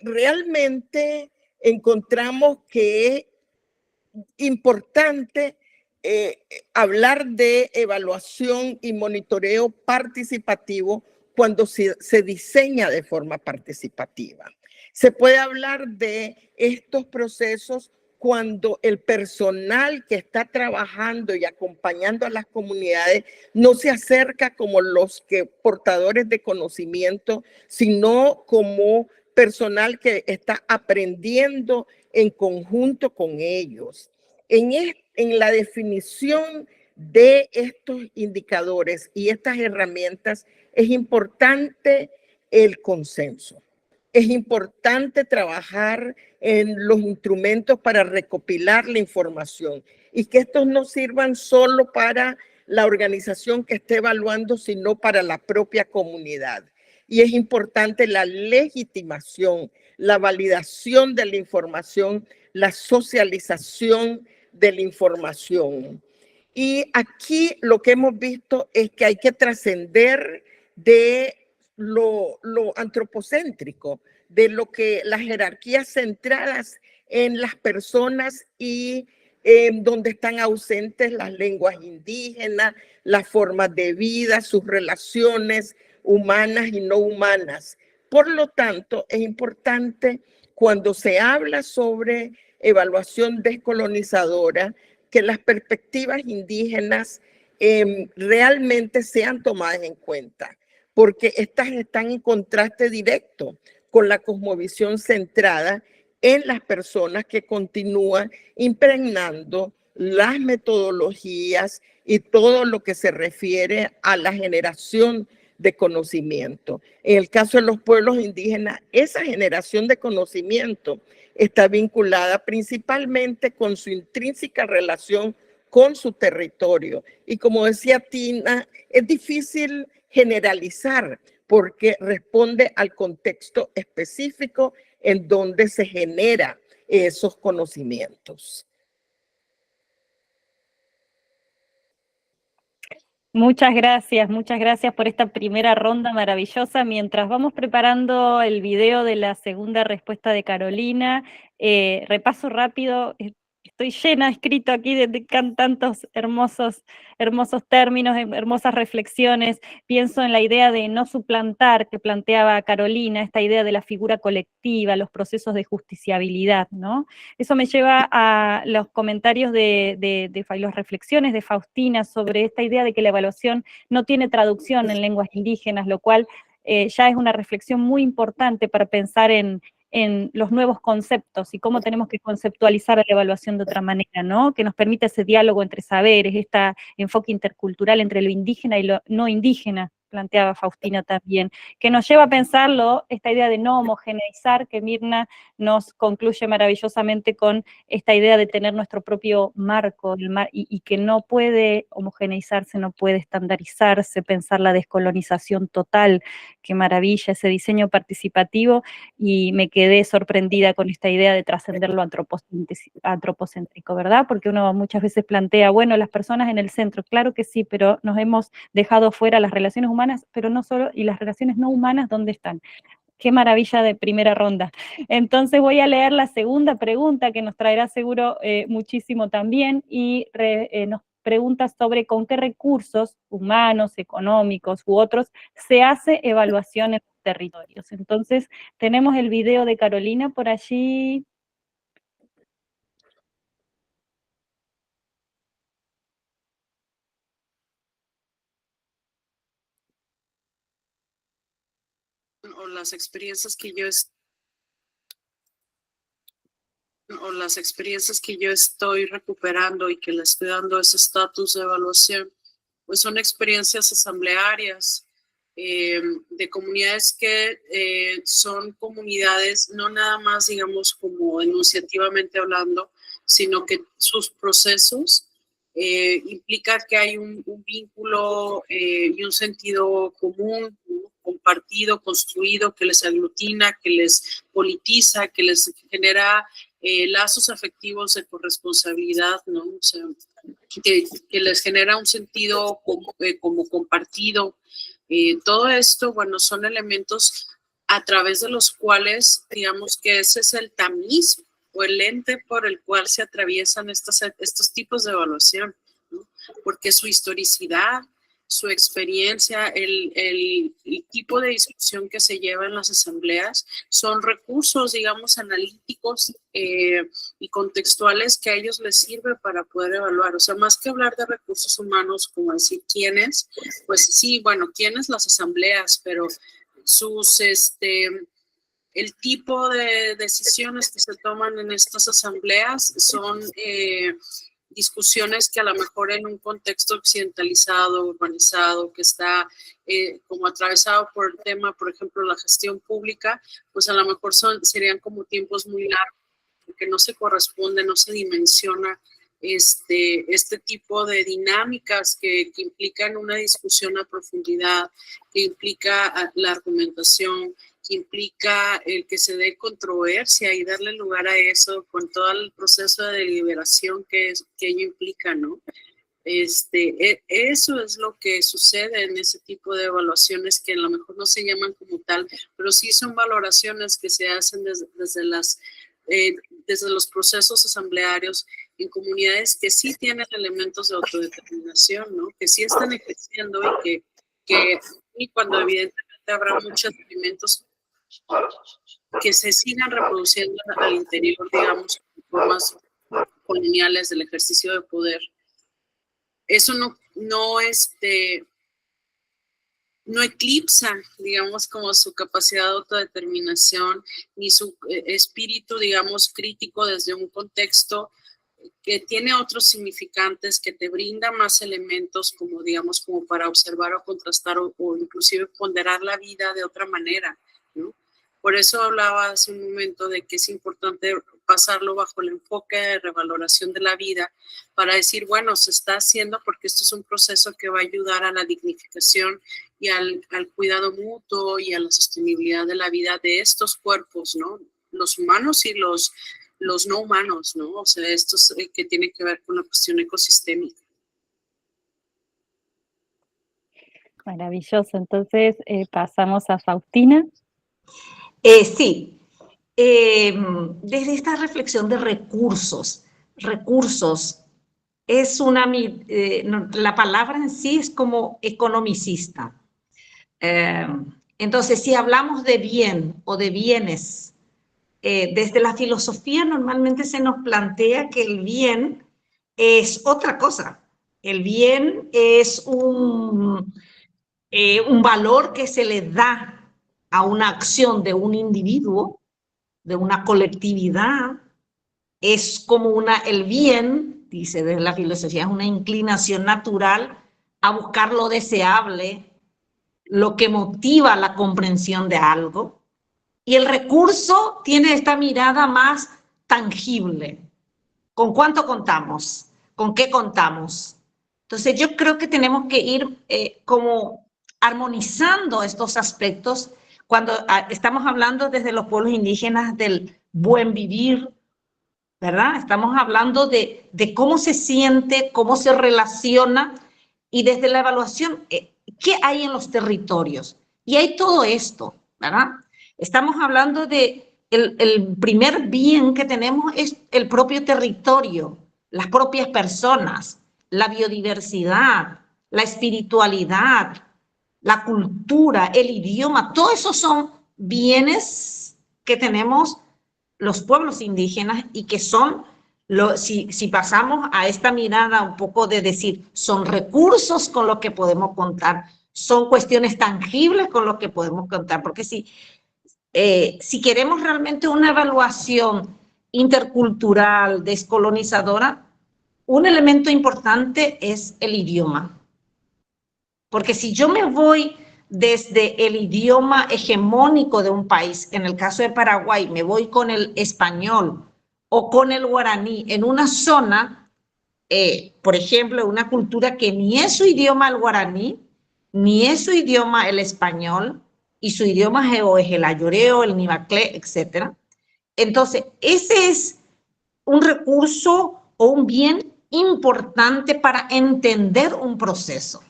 realmente encontramos que es importante hablar de evaluación y monitoreo participativo cuando se diseña de forma participativa. Se puede hablar de estos procesos cuando el personal que está trabajando y acompañando a las comunidades no se acerca como los portadores de conocimiento, sino como personal que está aprendiendo en conjunto con ellos. En la definición de estos indicadores y estas herramientas es importante el consenso. Es importante trabajar en los instrumentos para recopilar la información y que estos no sirvan solo para la organización que esté evaluando, sino para la propia comunidad. Y es importante la legitimación, la validación de la información, la socialización de la información. Y aquí lo que hemos visto es que hay que trascender de lo antropocéntrico, de lo que las jerarquías centradas en las personas y donde están ausentes las lenguas indígenas, las formas de vida, sus relaciones humanas y no humanas. Por lo tanto, es importante cuando se habla sobre evaluación descolonizadora que las perspectivas indígenas realmente sean tomadas en cuenta, porque estas están en contraste directo con la cosmovisión centrada en las personas que continúan impregnando las metodologías y todo lo que se refiere a la generación de conocimiento. En el caso de los pueblos indígenas, esa generación de conocimiento está vinculada principalmente con su intrínseca relación con su territorio. Y como decía Tina, es difícil generalizar porque responde al contexto específico en donde se generan esos conocimientos. Muchas gracias por esta primera ronda maravillosa. Mientras vamos preparando el video de la segunda respuesta de Carolina, repaso rápido. Estoy llena, escrito aquí de tantos hermosos términos, hermosas reflexiones. Pienso en la idea de no suplantar que planteaba Carolina, esta idea de la figura colectiva, los procesos de justiciabilidad, ¿no? Eso me lleva a los comentarios las reflexiones de Faustina sobre esta idea de que la evaluación no tiene traducción en lenguas indígenas, lo cual ya es una reflexión muy importante para pensar en los nuevos conceptos y cómo tenemos que conceptualizar la evaluación de otra manera, ¿no? Que nos permita ese diálogo entre saberes, este enfoque intercultural entre lo indígena y lo no indígena, planteaba Faustina también, que nos lleva a pensarlo, esta idea de no homogeneizar, que Mirna nos concluye maravillosamente con esta idea de tener nuestro propio marco, y que no puede homogeneizarse, no puede estandarizarse, pensar la descolonización total, qué maravilla ese diseño participativo, y me quedé sorprendida con esta idea de trascender lo antropocéntrico, ¿verdad? Porque uno muchas veces plantea, bueno, las personas en el centro, claro que sí, pero nos hemos dejado fuera las relaciones humanas, pero no solo, y las relaciones no humanas, ¿dónde están? Qué maravilla de primera ronda. Entonces voy a leer la segunda pregunta que nos traerá seguro muchísimo también, y nos pregunta sobre con qué recursos humanos, económicos u otros se hace evaluación en los territorios. Entonces, tenemos el video de Carolina por allí. O las experiencias que yo estoy recuperando y que le estoy dando ese estatus de evaluación, pues son experiencias asamblearias de comunidades que son comunidades no nada más, digamos, como enunciativamente hablando, sino que sus procesos implican que hay un vínculo y un sentido común, compartido, construido, que les aglutina, que les politiza, que les genera lazos afectivos de corresponsabilidad, ¿no? O sea, que les genera un sentido como compartido. Todo esto, bueno, son elementos a través de los cuales, digamos que ese es el tamiz o el lente por el cual se atraviesan estos tipos de evaluación, ¿no? Porque su historicidad, su experiencia, el tipo de discusión que se lleva en las asambleas son recursos, digamos, analíticos y contextuales que a ellos les sirve para poder evaluar. O sea, más que hablar de recursos humanos, como decir quiénes, pues sí, bueno, quiénes las asambleas, pero el tipo de decisiones que se toman en estas asambleas son discusiones que a lo mejor en un contexto occidentalizado, urbanizado, que está como atravesado por el tema, por ejemplo, la gestión pública, pues a lo mejor serían como tiempos muy largos, porque no se corresponde, no se dimensiona este tipo de dinámicas que implican una discusión a profundidad, que implica la argumentación, que implica el que se dé controversia y darle lugar a eso con todo el proceso de deliberación que ello implica, ¿no? Eso es lo que sucede en ese tipo de evaluaciones que a lo mejor no se llaman como tal, pero sí son valoraciones que se hacen desde los procesos asamblearios en comunidades que sí tienen elementos de autodeterminación, ¿no? Que sí están ejerciendo y cuando evidentemente habrá muchos elementos que se sigan reproduciendo al interior, digamos, formas coloniales del ejercicio de poder. Eso no eclipsa, digamos, como su capacidad de autodeterminación ni su espíritu, digamos, crítico desde un contexto que tiene otros significantes, que te brinda más elementos como, digamos, como para observar o contrastar o inclusive ponderar la vida de otra manera, ¿no? Por eso hablaba hace un momento de que es importante pasarlo bajo el enfoque de revaloración de la vida para decir, bueno, se está haciendo porque esto es un proceso que va a ayudar a la dignificación y al cuidado mutuo y a la sostenibilidad de la vida de estos cuerpos, ¿no? Los humanos y los no humanos, ¿no? O sea, esto es, que tiene que ver con la cuestión ecosistémica. Maravilloso. Entonces, pasamos a Faustina. Sí, desde esta reflexión de recursos, es la palabra en sí es como economicista. Entonces, si hablamos de bien o de bienes, desde la filosofía normalmente se nos plantea que el bien es otra cosa. El bien es un valor que se le da a una acción de un individuo, de una colectividad. Es como el bien, dice desde la filosofía, es una inclinación natural a buscar lo deseable, lo que motiva la comprensión de algo. Y el recurso tiene esta mirada más tangible. ¿Con cuánto contamos? ¿Con qué contamos? Entonces yo creo que tenemos que ir como armonizando estos aspectos cuando estamos hablando desde los pueblos indígenas del buen vivir, ¿verdad? Estamos hablando de cómo se siente, cómo se relaciona y desde la evaluación, ¿qué hay en los territorios? Y hay todo esto, ¿verdad? Estamos hablando de el primer bien que tenemos es el propio territorio, las propias personas, la biodiversidad, la espiritualidad, la cultura, el idioma, todo eso son bienes que tenemos los pueblos indígenas y que son, si pasamos a esta mirada un poco de decir, son recursos con los que podemos contar, son cuestiones tangibles con los que podemos contar, porque si queremos realmente una evaluación intercultural, descolonizadora, un elemento importante es el idioma. Porque si yo me voy desde el idioma hegemónico de un país, en el caso de Paraguay, me voy con el español o con el guaraní en una zona, por ejemplo, una cultura que ni es su idioma el guaraní, ni es su idioma el español, y su idioma es el ayoreo, el nivaclé, etc. Entonces, ese es un recurso o un bien importante para entender un proceso.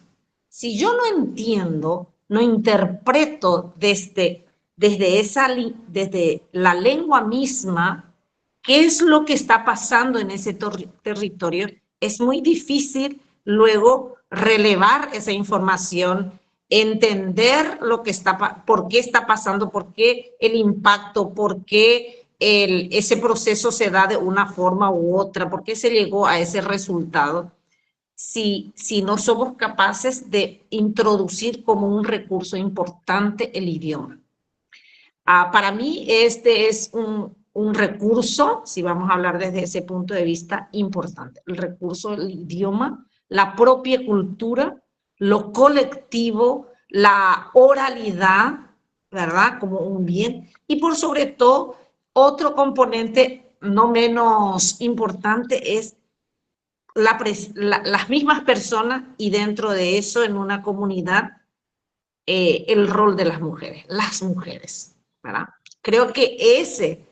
Si yo no entiendo, no interpreto desde la lengua misma qué es lo que está pasando en ese territorio, es muy difícil luego relevar esa información, entender por qué está pasando, por qué el impacto, por qué ese proceso se da de una forma u otra, por qué se llegó a ese resultado. Si no somos capaces de introducir como un recurso importante el idioma. Para mí este es un recurso, si vamos a hablar desde ese punto de vista, importante. El recurso del idioma, la propia cultura, lo colectivo, la oralidad, ¿verdad? Como un bien. Y por sobre todo, otro componente no menos importante es las mismas personas y dentro de eso en una comunidad el rol de las mujeres, ¿verdad? Creo que ese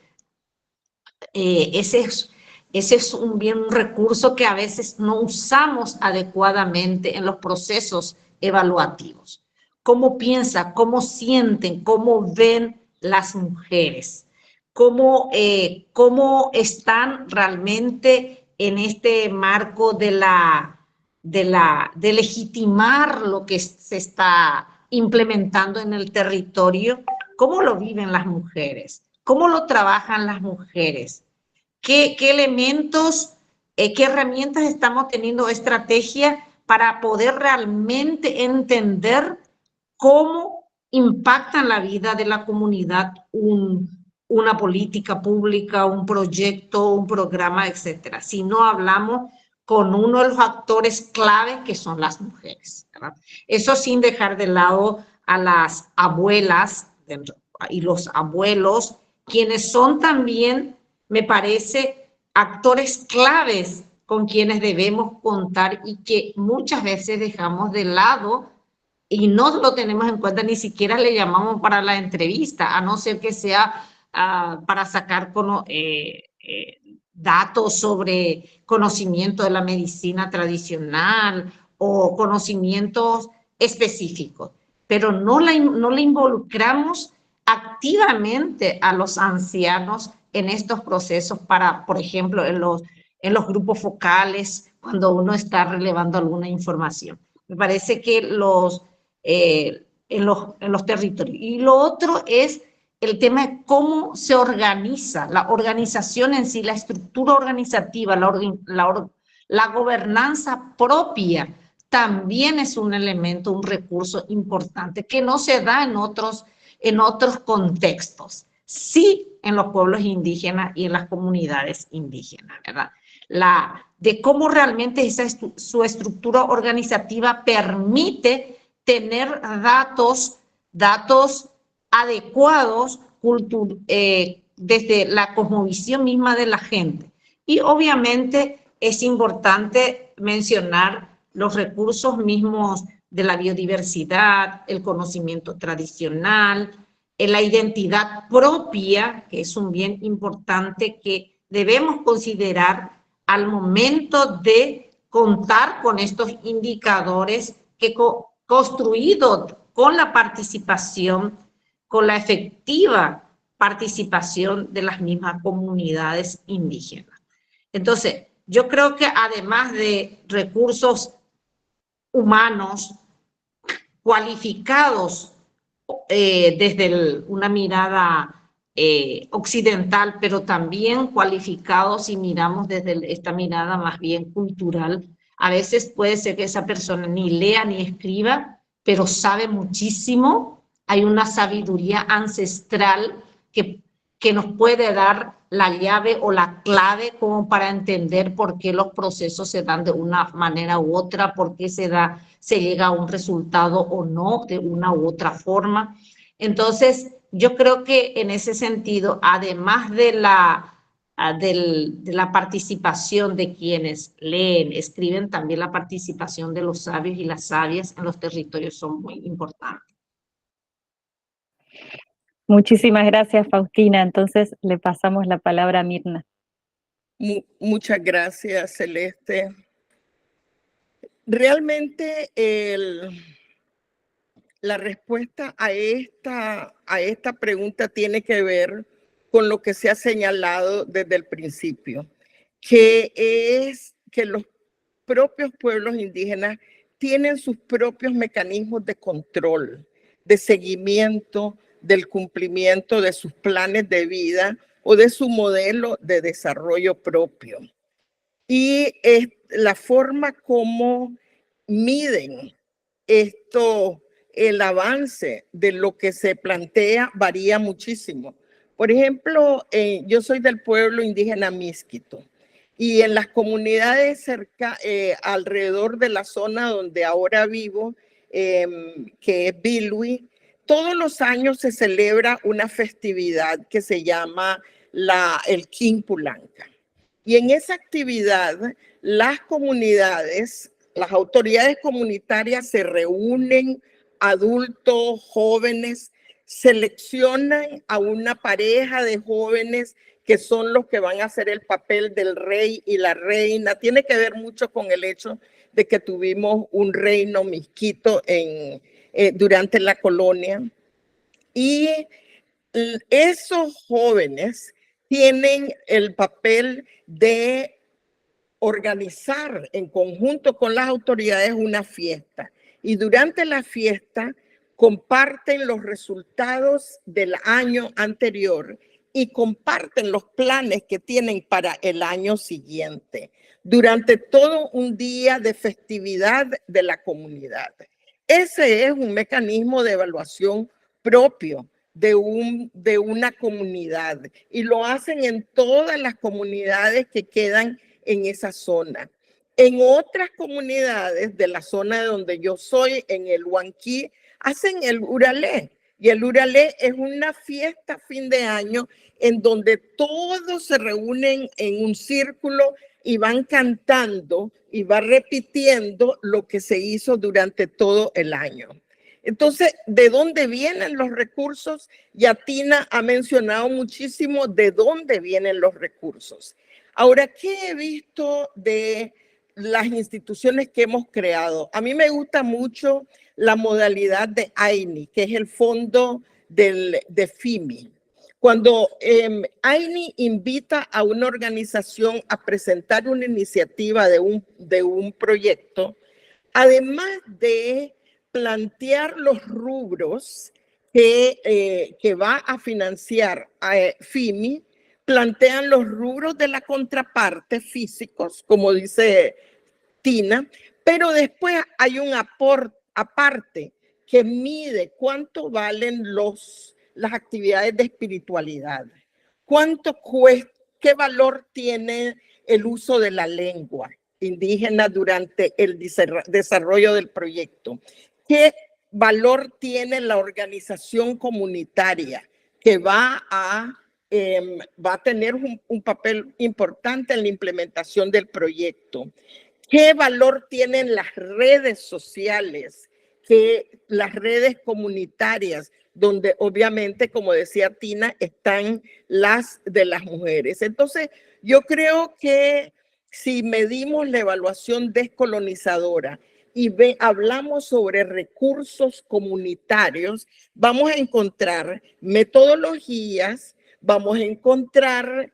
es un bien, un recurso que a veces no usamos adecuadamente en los procesos evaluativos. ¿Cómo piensan, cómo sienten, cómo ven las mujeres? ¿Cómo están realmente en este marco de legitimar lo que se está implementando en el territorio? ¿Cómo lo viven las mujeres? ¿Cómo lo trabajan las mujeres? ¿Qué elementos, qué herramientas estamos teniendo, estrategia para poder realmente entender cómo impacta en la vida de la comunidad una política pública, un proyecto, un programa, etcétera? Si no hablamos con uno de los actores clave que son las mujeres, ¿verdad? Eso sin dejar de lado a las abuelas y los abuelos, quienes son también, me parece, actores claves con quienes debemos contar y que muchas veces dejamos de lado y no lo tenemos en cuenta, ni siquiera le llamamos para la entrevista, a no ser que sea para sacar datos sobre conocimiento de la medicina tradicional o conocimientos específicos, pero no le involucramos activamente a los ancianos en estos procesos para, por ejemplo, en los grupos focales, cuando uno está relevando alguna información. Me parece que en los territorios. Y lo otro es el tema de cómo se organiza, la organización en sí, la estructura organizativa, la gobernanza propia, también es un elemento, un recurso importante que no se da en otros contextos, sí en los pueblos indígenas y en las comunidades indígenas, ¿verdad? De cómo realmente su estructura organizativa permite tener datos adecuados desde la cosmovisión misma de la gente. Y obviamente es importante mencionar los recursos mismos de la biodiversidad, el conocimiento tradicional, la identidad propia, que es un bien importante que debemos considerar al momento de contar con estos indicadores que construidos con la participación, con la efectiva participación de las mismas comunidades indígenas. Entonces, yo creo que además de recursos humanos, cualificados desde una mirada occidental, pero también cualificados si miramos desde esta mirada más bien cultural. A veces puede ser que esa persona ni lea ni escriba, pero sabe muchísimo. Hay una sabiduría ancestral que nos puede dar la llave o la clave como para entender por qué los procesos se dan de una manera u otra, por qué se llega a un resultado o no de una u otra forma. Entonces, yo creo que en ese sentido, además de la participación de quienes leen, escriben, también la participación de los sabios y las sabias en los territorios son muy importantes. Muchísimas gracias, Faustina. Entonces le pasamos la palabra a Mirna. Muchas gracias, Celeste. Realmente la respuesta a esta pregunta tiene que ver con lo que se ha señalado desde el principio, que es que los propios pueblos indígenas tienen sus propios mecanismos de control, de seguimiento del cumplimiento de sus planes de vida o de su modelo de desarrollo propio. Y es la forma como miden el avance de lo que se plantea varía muchísimo. Por ejemplo, yo soy del pueblo indígena Miskito y en las comunidades alrededor de la zona donde ahora vivo, que es Bilwi, todos los años se celebra una festividad que se llama el Quimpulanca. Y en esa actividad, las comunidades, las autoridades comunitarias se reúnen, adultos, jóvenes, seleccionan a una pareja de jóvenes que son los que van a hacer el papel del rey y la reina. Tiene que ver mucho con el hecho de que tuvimos un reino miskito durante la colonia. Y esos jóvenes tienen el papel de organizar en conjunto con las autoridades una fiesta. Y durante la fiesta comparten los resultados del año anterior y comparten los planes que tienen para el año siguiente, durante todo un día de festividad de la comunidad. Ese es un mecanismo de evaluación propio de una comunidad y lo hacen en todas las comunidades que quedan en esa zona. En otras comunidades de la zona de donde yo soy, en el Huanquí, hacen el Uralé. Y el Uralé es una fiesta fin de año en donde todos se reúnen en un círculo y van cantando y van repitiendo lo que se hizo durante todo el año. Entonces, ¿de dónde vienen los recursos? Yatina ha mencionado muchísimo de dónde vienen los recursos. Ahora, ¿qué he visto de las instituciones que hemos creado? A mí me gusta mucho la modalidad de AINI, que es el fondo de FIMI. Cuando AINI invita a una organización a presentar una iniciativa de un proyecto, además de plantear los rubros que va a financiar FIMI, plantean los rubros de la contraparte físicos, como dice Tina, pero después hay un aporte aparte que mide cuánto valen las actividades de espiritualidad, cuánto cuesta, qué valor tiene el uso de la lengua indígena durante el desarrollo del proyecto, qué valor tiene la organización comunitaria que va a tener un papel importante en la implementación del proyecto. ¿Qué valor tienen las redes sociales, las redes comunitarias, donde obviamente, como decía Tina, están las de las mujeres? Entonces, yo creo que si medimos la evaluación descolonizadora y hablamos sobre recursos comunitarios, vamos a encontrar metodologías, vamos a encontrar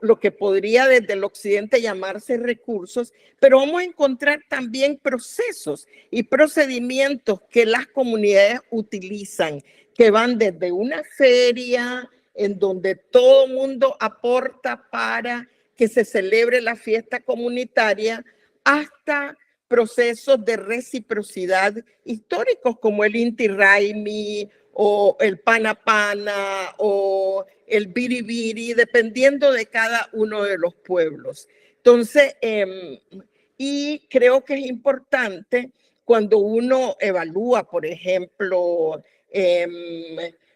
lo que podría desde el occidente llamarse recursos, pero vamos a encontrar también procesos y procedimientos que las comunidades utilizan, que van desde una feria en donde todo mundo aporta para que se celebre la fiesta comunitaria, hasta procesos de reciprocidad históricos como el Inti Raymi o el Pana Pana o el Biribiri, dependiendo de cada uno de los pueblos. Entonces, y creo que es importante cuando uno evalúa, por ejemplo,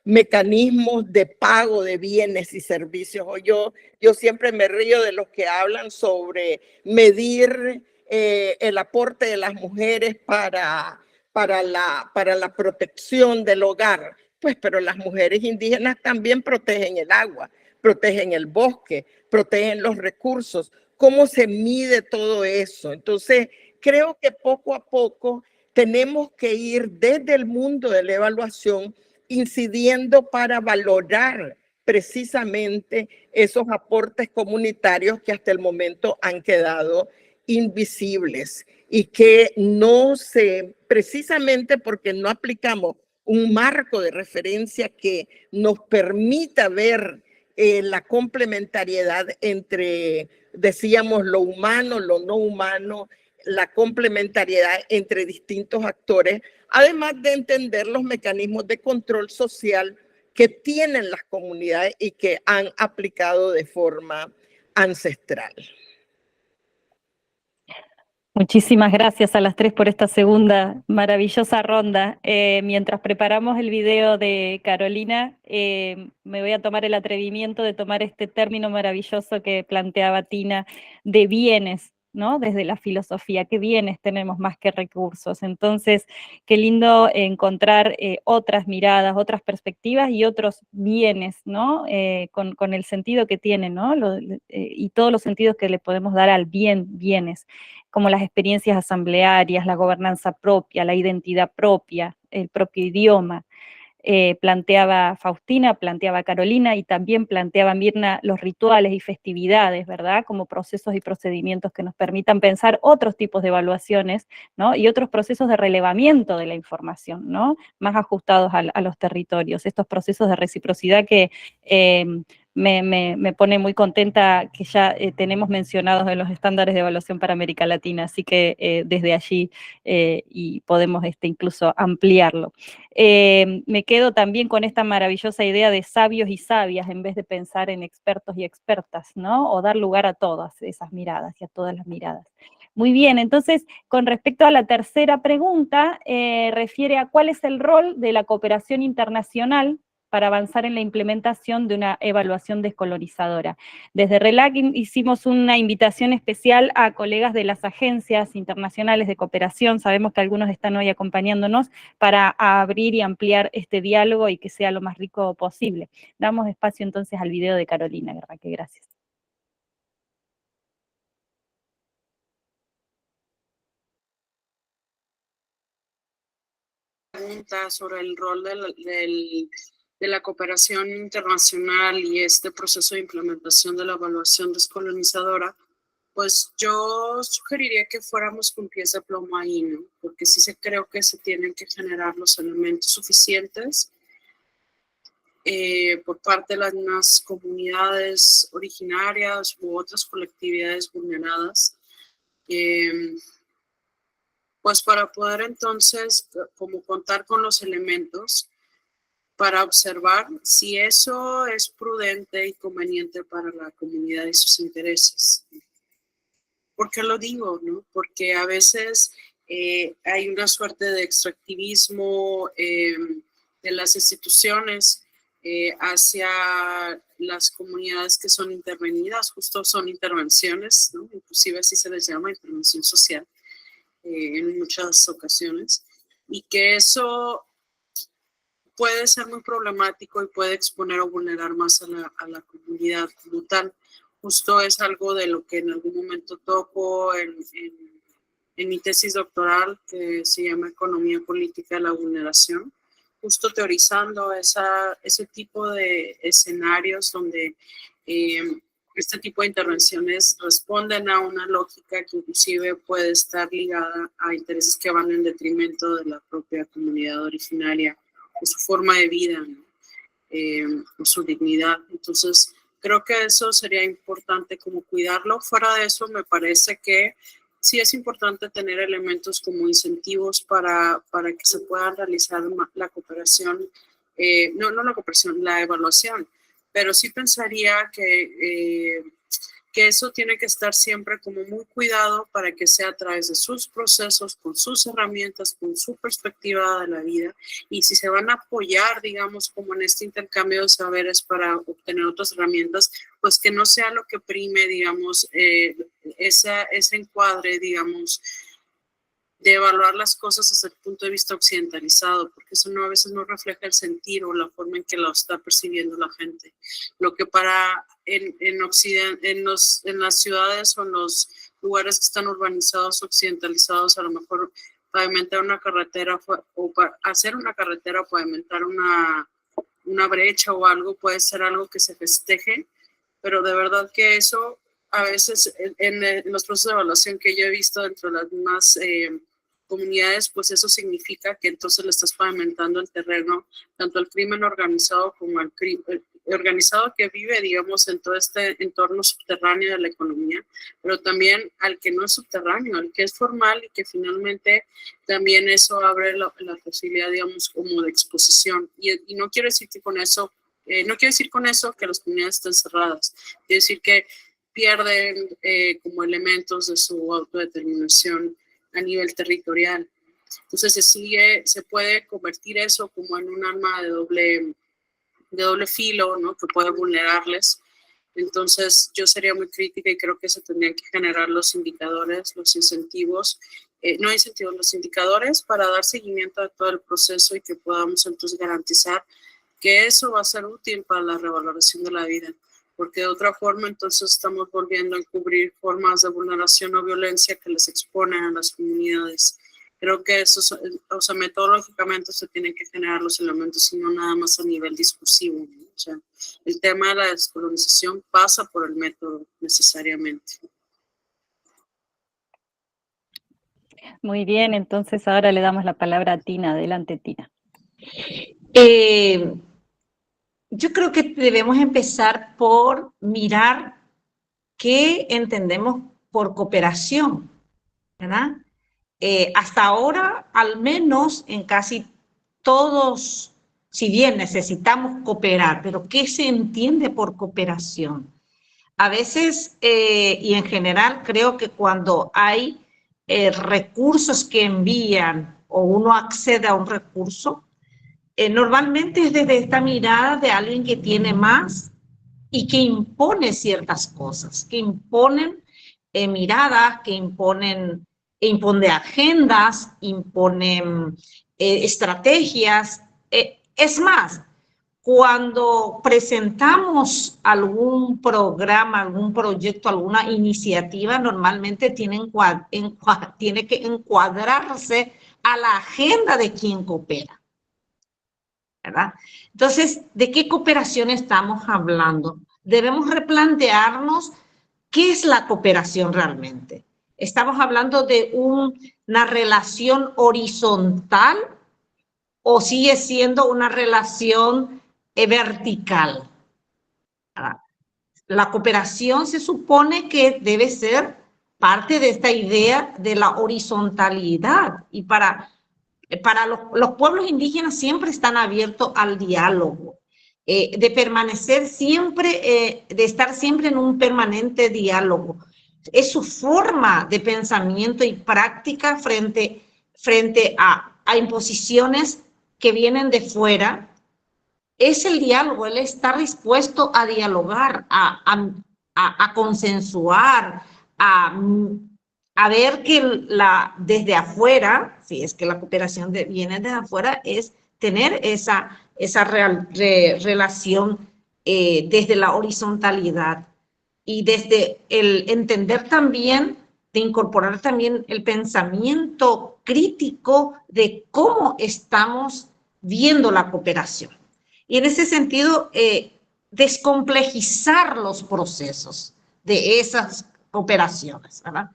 mecanismos de pago de bienes y servicios. O yo siempre me río de los que hablan sobre medir el aporte de las mujeres para la protección del hogar. Pues, pero las mujeres indígenas también protegen el agua, protegen el bosque, protegen los recursos. ¿Cómo se mide todo eso? Entonces, creo que poco a poco tenemos que ir desde el mundo de la evaluación incidiendo para valorar precisamente esos aportes comunitarios que hasta el momento han quedado invisibles y que no se, precisamente porque no aplicamos un marco de referencia que nos permita ver la complementariedad entre, decíamos, lo humano, lo no humano, la complementariedad entre distintos actores, además de entender los mecanismos de control social que tienen las comunidades y que han aplicado de forma ancestral. Muchísimas gracias a las tres por esta segunda maravillosa ronda. Mientras preparamos el video de Carolina, me voy a tomar el atrevimiento de tomar este término maravilloso que planteaba Tina de bienes, ¿no? Desde la filosofía, ¿qué bienes tenemos más que recursos? Entonces, qué lindo encontrar otras miradas, otras perspectivas y otros bienes, ¿no? Con el sentido que tienen, ¿no? Y todos los sentidos que le podemos dar al bienes, como las experiencias asamblearias, la gobernanza propia, la identidad propia, el propio idioma. Planteaba Faustina, planteaba Carolina y también planteaba Mirna los rituales y festividades, ¿verdad? Como procesos y procedimientos que nos permitan pensar otros tipos de evaluaciones, ¿no? Y otros procesos de relevamiento de la información, ¿no? Más ajustados a los territorios. Estos procesos de reciprocidad que me pone muy contenta que ya tenemos mencionados en los estándares de evaluación para América Latina, así que desde allí y podemos incluso ampliarlo. Me quedo también con esta maravillosa idea de sabios y sabias en vez de pensar en expertos y expertas, ¿no? O dar lugar a todas esas miradas y a todas las miradas. Muy bien, entonces, con respecto a la tercera pregunta, refiere a cuál es el rol de la cooperación internacional para avanzar en la implementación de una evaluación descolonizadora. Desde RELAC hicimos una invitación especial a colegas de las agencias internacionales de cooperación, sabemos que algunos están hoy acompañándonos, para abrir y ampliar este diálogo y que sea lo más rico posible. Damos espacio entonces al video de Carolina Guerraque, gracias. Pregunta sobre el rol de la cooperación internacional y este proceso de implementación de la evaluación descolonizadora, pues yo sugeriría que fuéramos con pies de plomo ahí, ¿no? Porque sí creo que se tienen que generar los elementos suficientes por parte de las comunidades originarias u otras colectividades vulneradas, pues para poder entonces como contar con los elementos para observar si eso es prudente y conveniente para la comunidad y sus intereses. ¿Por qué lo digo? ¿No? Porque a veces hay una suerte de extractivismo de las instituciones hacia las comunidades que son intervenidas, justo son intervenciones, ¿no? Inclusive así se les llama intervención social en muchas ocasiones, y que eso puede ser muy problemático y puede exponer o vulnerar más a la comunidad como tal. Justo es algo de lo que en algún momento toco en mi tesis doctoral, que se llama Economía Política de la Vulneración, justo teorizando ese tipo de escenarios donde este tipo de intervenciones responden a una lógica que inclusive puede estar ligada a intereses que van en detrimento de la propia comunidad originaria o su forma de vida, ¿no? O su dignidad. Entonces, creo que eso sería importante como cuidarlo. Fuera de eso, me parece que sí es importante tener elementos como incentivos para que se pueda realizar la cooperación, no la cooperación, la evaluación, pero sí pensaría que eso tiene que estar siempre como muy cuidado para que sea a través de sus procesos, con sus herramientas, con su perspectiva de la vida. Y si se van a apoyar, digamos, como en este intercambio de saberes para obtener otras herramientas, pues que no sea lo que prime, digamos, ese encuadre, digamos, de evaluar las cosas desde el punto de vista occidentalizado, porque eso a veces no refleja el sentir o la forma en que lo está percibiendo la gente. Lo que en Occidente, en las ciudades o en los lugares que están urbanizados, occidentalizados, a lo mejor pavimentar una carretera o hacer una carretera o pavimentar una brecha o algo puede ser algo que se festeje, pero de verdad que eso a veces en los procesos de evaluación que yo he visto dentro de las mismas comunidades, pues eso significa que entonces le estás pavimentando el terreno tanto al crimen organizado como al crimen organizado que vive, digamos, en todo este entorno subterráneo de la economía, pero también al que no es subterráneo, al que es formal y que finalmente también eso abre la posibilidad, digamos, como de exposición. Y no quiero decir que con eso, no quiero decir con eso que las comunidades estén cerradas, quiero decir que pierden como elementos de su autodeterminación a nivel territorial. Entonces se puede convertir eso como en un arma de doble filo, ¿no? Que puede vulnerarles. Entonces yo sería muy crítica y creo que se tendrían que generar los indicadores, los incentivos, los indicadores para dar seguimiento a todo el proceso y que podamos entonces garantizar que eso va a ser útil para la revaloración de la vida, porque de otra forma entonces estamos volviendo a encubrir formas de vulneración o violencia que les exponen a las comunidades. Creo que eso, o sea, metodológicamente se tienen que generar los elementos y no nada más a nivel discursivo, ¿no? O sea, el tema de la descolonización pasa por el método necesariamente. Muy bien, entonces ahora le damos la palabra a Tina. Adelante, Tina. Yo creo que debemos empezar por mirar qué entendemos por cooperación, ¿verdad? Hasta ahora, al menos en casi todos, si bien necesitamos cooperar, pero ¿qué se entiende por cooperación? A veces, y en general, creo que cuando hay recursos que envían o uno accede a un recurso, normalmente es desde esta mirada de alguien que tiene más y que impone ciertas cosas, que imponen miradas, que impone agendas, imponen estrategias. Es más, cuando presentamos algún programa, algún proyecto, alguna iniciativa, normalmente tiene que encuadrarse a la agenda de quien coopera, ¿verdad? Entonces, ¿de qué cooperación estamos hablando? Debemos replantearnos qué es la cooperación realmente. ¿Estamos hablando de una relación horizontal o sigue siendo una relación vertical? La cooperación se supone que debe ser parte de esta idea de la horizontalidad y para los pueblos indígenas siempre están abiertos al diálogo, de permanecer siempre, de estar siempre en un permanente diálogo. Es su forma de pensamiento y práctica frente a imposiciones que vienen de fuera. Es el diálogo, él está dispuesto a dialogar, a consensuar, a ver que desde afuera, si es que la cooperación viene desde afuera, es tener esa relación desde la horizontalidad y desde el entender también, de incorporar también el pensamiento crítico de cómo estamos viendo la cooperación. Y en ese sentido, descomplejizar los procesos de esas operaciones, ¿verdad?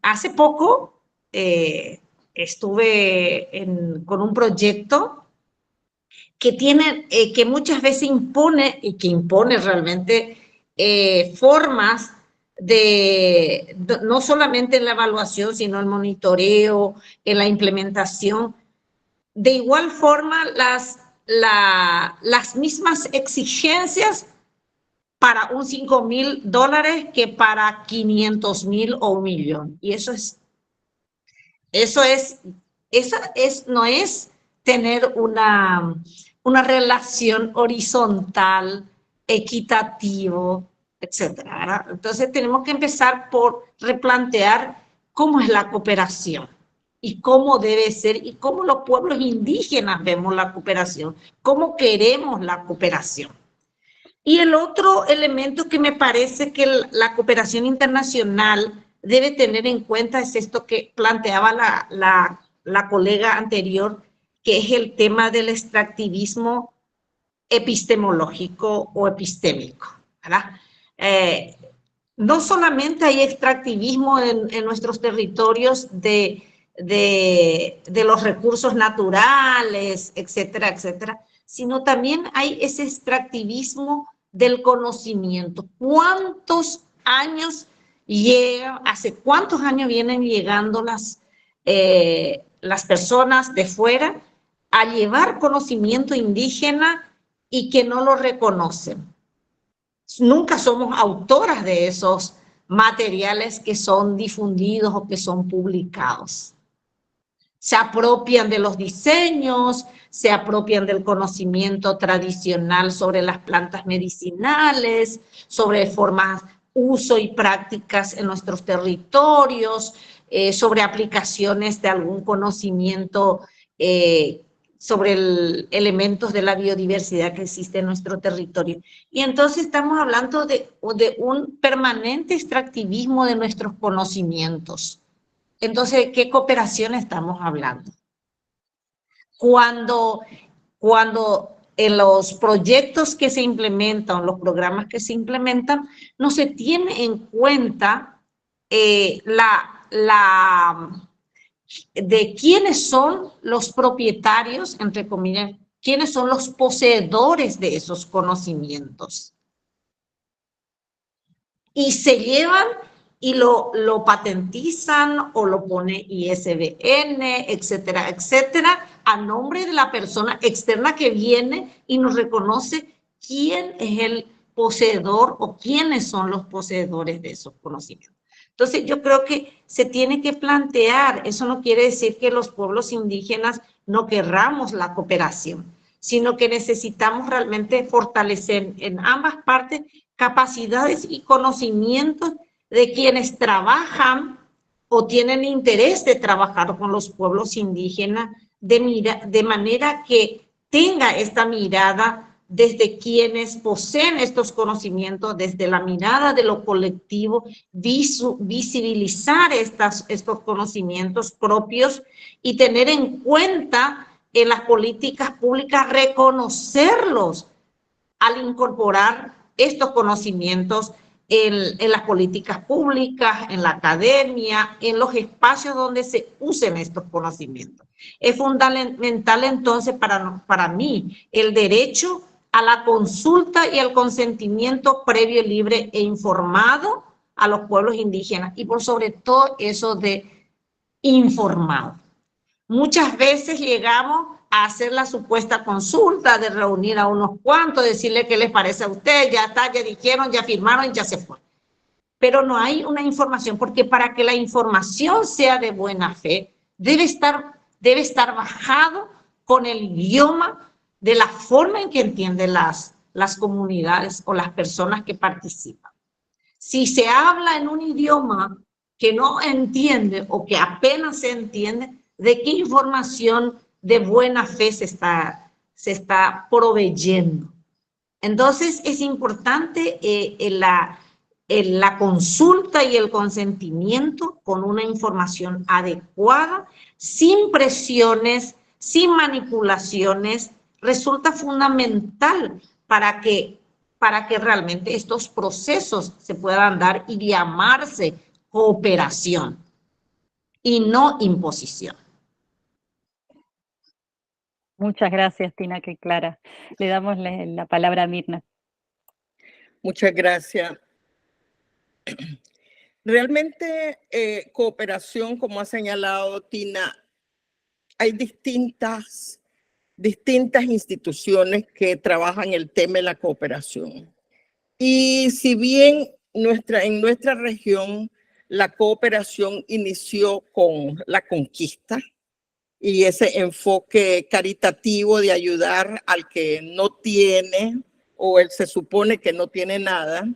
Hace poco estuve con un proyecto que tiene, que muchas veces impone, y que impone realmente formas de, no solamente en la evaluación, sino el monitoreo, en la implementación. De igual forma, las mismas exigencias para un $5,000 que para 500,000 o 1,000,000. Y no es tener una relación horizontal, equitativo, etcétera, ¿verdad? Entonces tenemos que empezar por replantear cómo es la cooperación y cómo debe ser y cómo los pueblos indígenas vemos la cooperación, cómo queremos la cooperación. Y el otro elemento que me parece que la cooperación internacional debe tener en cuenta es esto que planteaba la colega anterior, que es el tema del extractivismo epistemológico o epistémico, ¿verdad? No solamente hay extractivismo en nuestros territorios de los recursos naturales, etcétera, etcétera, sino también hay ese extractivismo del conocimiento. ¿Cuántos años hace cuántos años vienen llegando las personas de fuera a llevar conocimiento indígena y que no lo reconocen? Nunca somos autoras de esos materiales que son difundidos o que son publicados. Se apropian de los diseños, se apropian del conocimiento tradicional sobre las plantas medicinales, sobre formas, uso y prácticas en nuestros territorios, sobre aplicaciones de algún conocimiento sobre elementos de la biodiversidad que existe en nuestro territorio. Y entonces estamos hablando de un permanente extractivismo de nuestros conocimientos. Entonces, ¿de qué cooperación estamos hablando? Cuando en los proyectos que se implementan, los programas que se implementan, no se tiene en cuenta de quiénes son los propietarios, entre comillas, quiénes son los poseedores de esos conocimientos. Y se llevan y lo patentizan o lo pone ISBN, etcétera, etcétera, a nombre de la persona externa que viene y nos reconoce quién es el poseedor o quiénes son los poseedores de esos conocimientos. Entonces, yo creo que se tiene que plantear, eso no quiere decir que los pueblos indígenas no querramos la cooperación, sino que necesitamos realmente fortalecer en ambas partes capacidades y conocimientos de quienes trabajan o tienen interés de trabajar con los pueblos indígenas, de manera que tenga esta mirada desde quienes poseen estos conocimientos, desde la mirada de lo colectivo, visibilizar estos conocimientos propios y tener en cuenta en las políticas públicas, reconocerlos al incorporar estos conocimientos en las políticas públicas, en la academia, en los espacios donde se usen estos conocimientos. Es fundamental entonces para mí el derecho a la consulta y al consentimiento previo, libre e informado a los pueblos indígenas y por sobre todo eso de informado. Muchas veces llegamos a hacer la supuesta consulta, de reunir a unos cuantos, decirle qué les parece a usted, ya está, ya dijeron, ya firmaron, ya se fue. Pero no hay una información, porque para que la información sea de buena fe, debe estar bajado con el idioma de la forma en que entienden las comunidades o las personas que participan. Si se habla en un idioma que no entiende o que apenas se entiende, ¿de qué información de buena fe se está proveyendo? Entonces es importante la consulta y el consentimiento con una información adecuada, sin presiones, sin manipulaciones. Resulta fundamental para que realmente estos procesos se puedan dar y llamarse cooperación y no imposición. Muchas gracias, Tina, qué clara. Le damos la palabra a Mirna. Muchas gracias. Realmente, cooperación, como ha señalado Tina, hay distintas instituciones que trabajan el tema de la cooperación. Y si bien en nuestra región la cooperación inició con la conquista y ese enfoque caritativo de ayudar al que no tiene o él se supone que no tiene nada,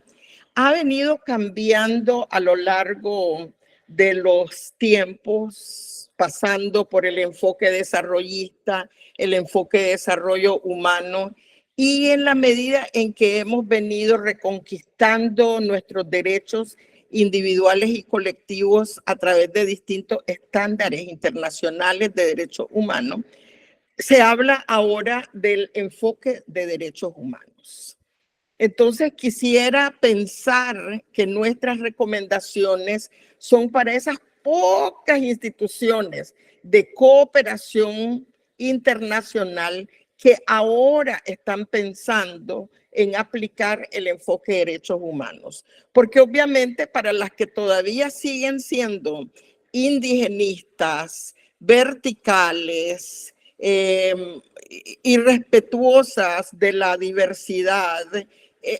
ha venido cambiando a lo largo de los tiempos, pasando por el enfoque desarrollista, el enfoque de desarrollo humano, y en la medida en que hemos venido reconquistando nuestros derechos individuales y colectivos a través de distintos estándares internacionales de derechos humanos, se habla ahora del enfoque de derechos humanos. Entonces quisiera pensar que nuestras recomendaciones son para esas pocas instituciones de cooperación internacional que ahora están pensando en aplicar el enfoque de derechos humanos. Porque obviamente para las que todavía siguen siendo indigenistas, verticales, irrespetuosas de la diversidad,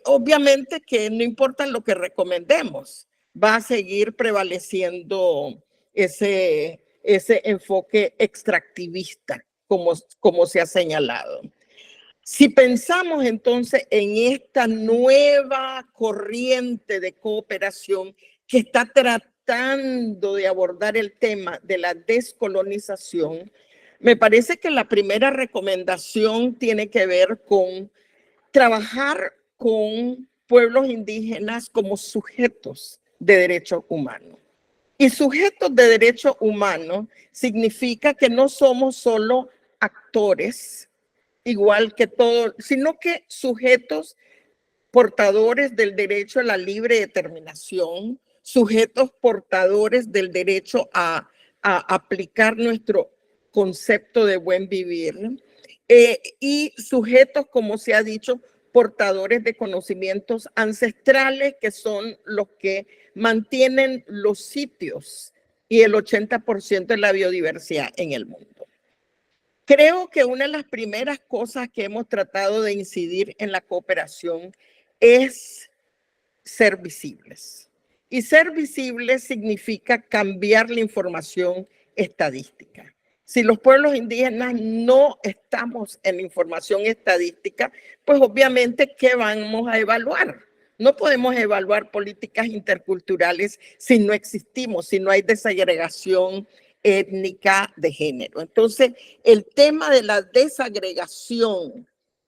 obviamente que no importa lo que recomendemos, va a seguir prevaleciendo ese enfoque extractivista, como se ha señalado. Si pensamos entonces en esta nueva corriente de cooperación que está tratando de abordar el tema de la descolonización, me parece que la primera recomendación tiene que ver con trabajar con pueblos indígenas como sujetos de derechos humanos. Y sujetos de derechos humanos significa que no somos solo actores, igual que todos, sino que sujetos portadores del derecho a la libre determinación, sujetos portadores del derecho a aplicar nuestro concepto de buen vivir, y sujetos, como se ha dicho, portadores de conocimientos ancestrales que son los que mantienen los sitios y el 80% de la biodiversidad en el mundo. Creo que una de las primeras cosas que hemos tratado de incidir en la cooperación es ser visibles. Y ser visibles significa cambiar la información estadística. Si los pueblos indígenas no estamos en información estadística, pues obviamente, ¿qué vamos a evaluar? No podemos evaluar políticas interculturales si no existimos, si no hay desagregación étnica de género. Entonces, el tema de la desagregación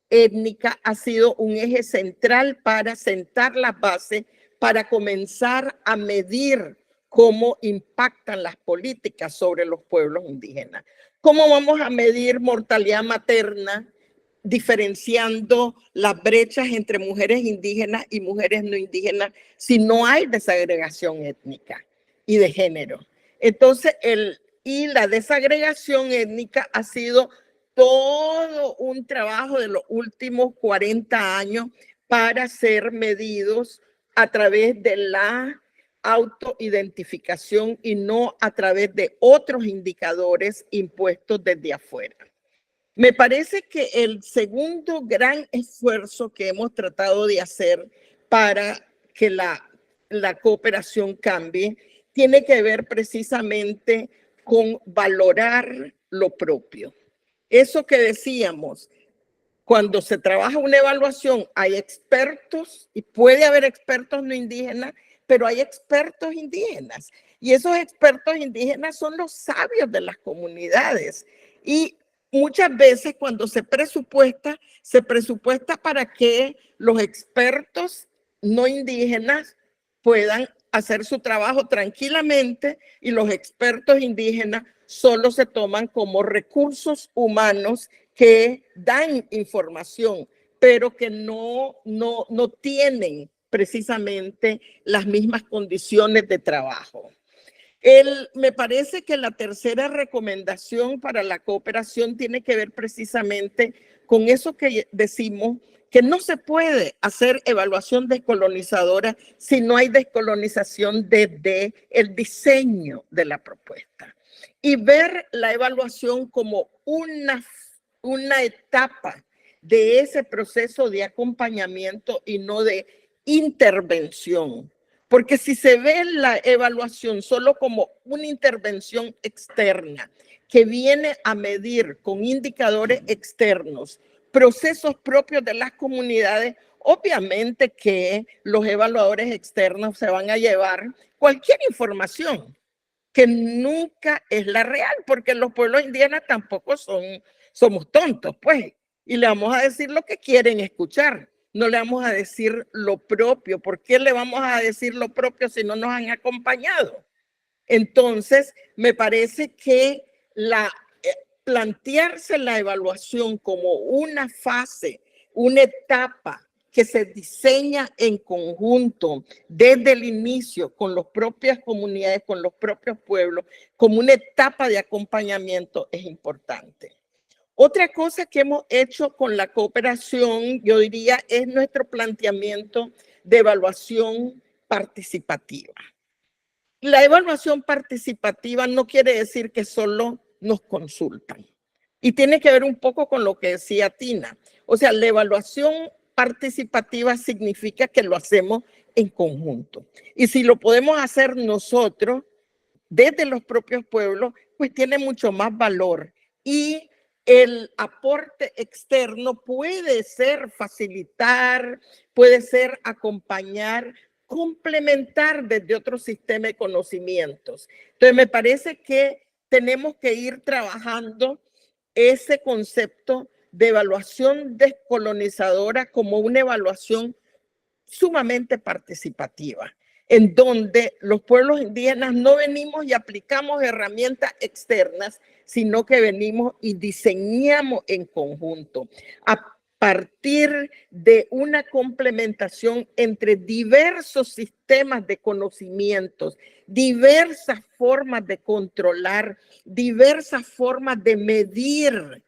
étnica ha sido un eje central para sentar las bases para comenzar a medir cómo impactan las políticas sobre los pueblos indígenas. ¿Cómo vamos a medir mortalidad materna diferenciando las brechas entre mujeres indígenas y mujeres no indígenas si no hay desagregación étnica y de género? Entonces, la desagregación étnica ha sido todo un trabajo de los últimos 40 años para ser medidos a través de la autoidentificación y no a través de otros indicadores impuestos desde afuera. Me parece que el segundo gran esfuerzo que hemos tratado de hacer para que la cooperación cambie tiene que ver precisamente con valorar lo propio. Eso que decíamos, cuando se trabaja una evaluación, hay expertos y puede haber expertos no indígenas, pero hay expertos indígenas. Y esos expertos indígenas son los sabios de las comunidades. Y muchas veces cuando se presupuesta para que los expertos no indígenas puedan hacer su trabajo tranquilamente y los expertos indígenas solo se toman como recursos humanos que dan información, pero que no tienen precisamente las mismas condiciones de trabajo. Me parece que la tercera recomendación para la cooperación tiene que ver precisamente con eso que decimos, que no se puede hacer evaluación descolonizadora si no hay descolonización desde el diseño de la propuesta. Y ver la evaluación como una etapa de ese proceso de acompañamiento y no de intervención. Porque si se ve la evaluación solo como una intervención externa que viene a medir con indicadores externos procesos propios de las comunidades, obviamente que los evaluadores externos se van a llevar cualquier información que nunca es la real, porque los pueblos indígenas tampoco somos tontos, pues, y le vamos a decir lo que quieren escuchar. No le vamos a decir lo propio. ¿Por qué le vamos a decir lo propio si no nos han acompañado? Entonces, me parece que plantearse la evaluación como una fase, una etapa que se diseña en conjunto desde el inicio con las propias comunidades, con los propios pueblos, como una etapa de acompañamiento es importante. Otra cosa que hemos hecho con la cooperación, yo diría, es nuestro planteamiento de evaluación participativa. La evaluación participativa no quiere decir que solo nos consultan. Y tiene que ver un poco con lo que decía Tina. O sea, la evaluación participativa significa que lo hacemos en conjunto. Y si lo podemos hacer nosotros, desde los propios pueblos, pues tiene mucho más valor. Y el aporte externo puede ser facilitar, puede ser acompañar, complementar desde otro sistema de conocimientos. Entonces, me parece que tenemos que ir trabajando ese concepto de evaluación descolonizadora como una evaluación sumamente participativa, en donde los pueblos indígenas no venimos y aplicamos herramientas externas, sino que venimos y diseñamos en conjunto a partir de una complementación entre diversos sistemas de conocimientos, diversas formas de controlar, diversas formas de medir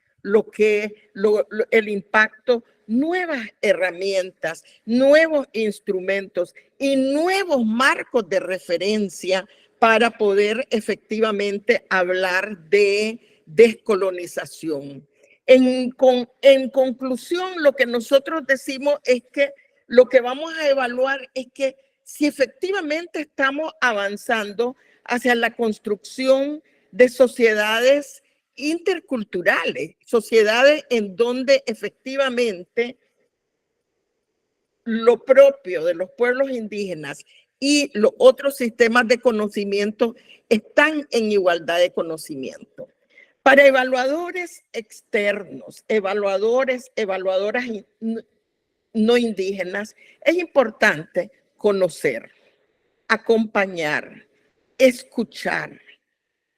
el impacto, nuevas herramientas, nuevos instrumentos y nuevos marcos de referencia para poder efectivamente hablar de descolonización. En conclusión, lo que nosotros decimos es que lo que vamos a evaluar es que si efectivamente estamos avanzando hacia la construcción de sociedades interculturales, sociedades en donde efectivamente lo propio de los pueblos indígenas y los otros sistemas de conocimiento están en igualdad de conocimiento. Para evaluadores externos, evaluadoras no indígenas, es importante conocer, acompañar, escuchar.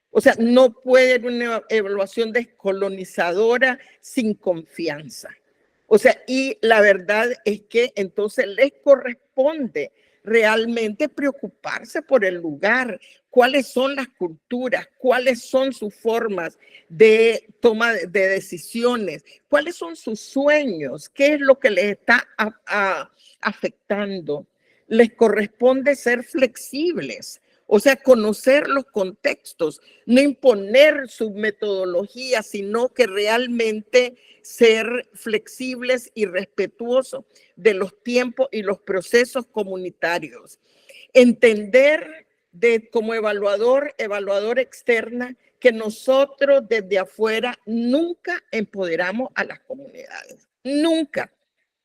O sea, no puede haber una evaluación descolonizadora sin confianza. O sea, y la verdad es que entonces les corresponde realmente preocuparse por el lugar, cuáles son las culturas, cuáles son sus formas de toma de decisiones, cuáles son sus sueños, qué es lo que les está afectando. Les corresponde ser flexibles, o sea, conocer los contextos, no imponer su metodología, sino que realmente ser flexibles y respetuosos de los tiempos y los procesos comunitarios. Entender como evaluador externa, que nosotros desde afuera nunca empoderamos a las comunidades. Nunca.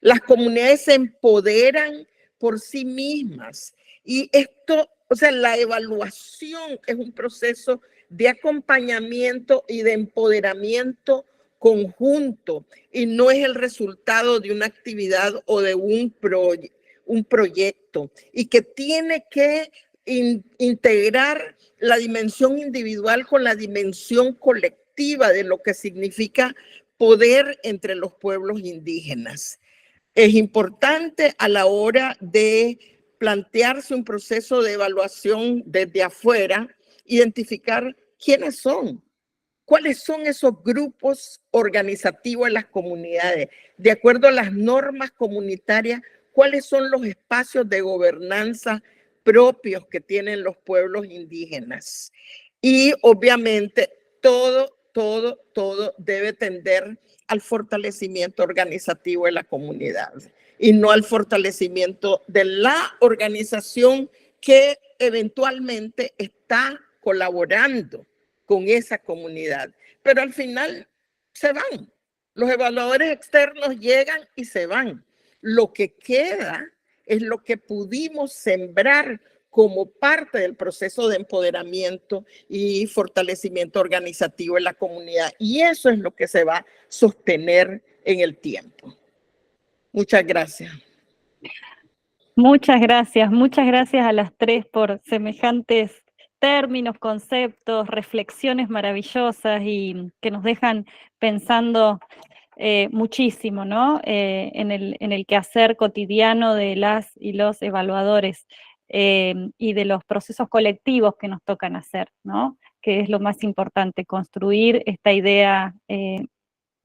Las comunidades se empoderan por sí mismas. Y esto, o sea, la evaluación es un proceso de acompañamiento y de empoderamiento conjunto y no es el resultado de una actividad o de un proyecto y que tiene que integrar la dimensión individual con la dimensión colectiva de lo que significa poder entre los pueblos indígenas. Es importante a la hora de plantearse un proceso de evaluación desde afuera, identificar quiénes son, cuáles son esos grupos organizativos en las comunidades, de acuerdo a las normas comunitarias, cuáles son los espacios de gobernanza propios que tienen los pueblos indígenas. Y obviamente todo debe tender al fortalecimiento organizativo de la comunidad y no al fortalecimiento de la organización que eventualmente está colaborando con esa comunidad. Pero al final se van. Los evaluadores externos llegan y se van. Lo que queda es lo que pudimos sembrar como parte del proceso de empoderamiento y fortalecimiento organizativo en la comunidad. Y eso es lo que se va a sostener en el tiempo. Muchas gracias. Muchas gracias a las tres por semejantes términos, conceptos, reflexiones maravillosas y que nos dejan pensando muchísimo, ¿no? En el quehacer cotidiano de las y los evaluadores y de los procesos colectivos que nos tocan hacer, ¿no? Que es lo más importante, construir esta idea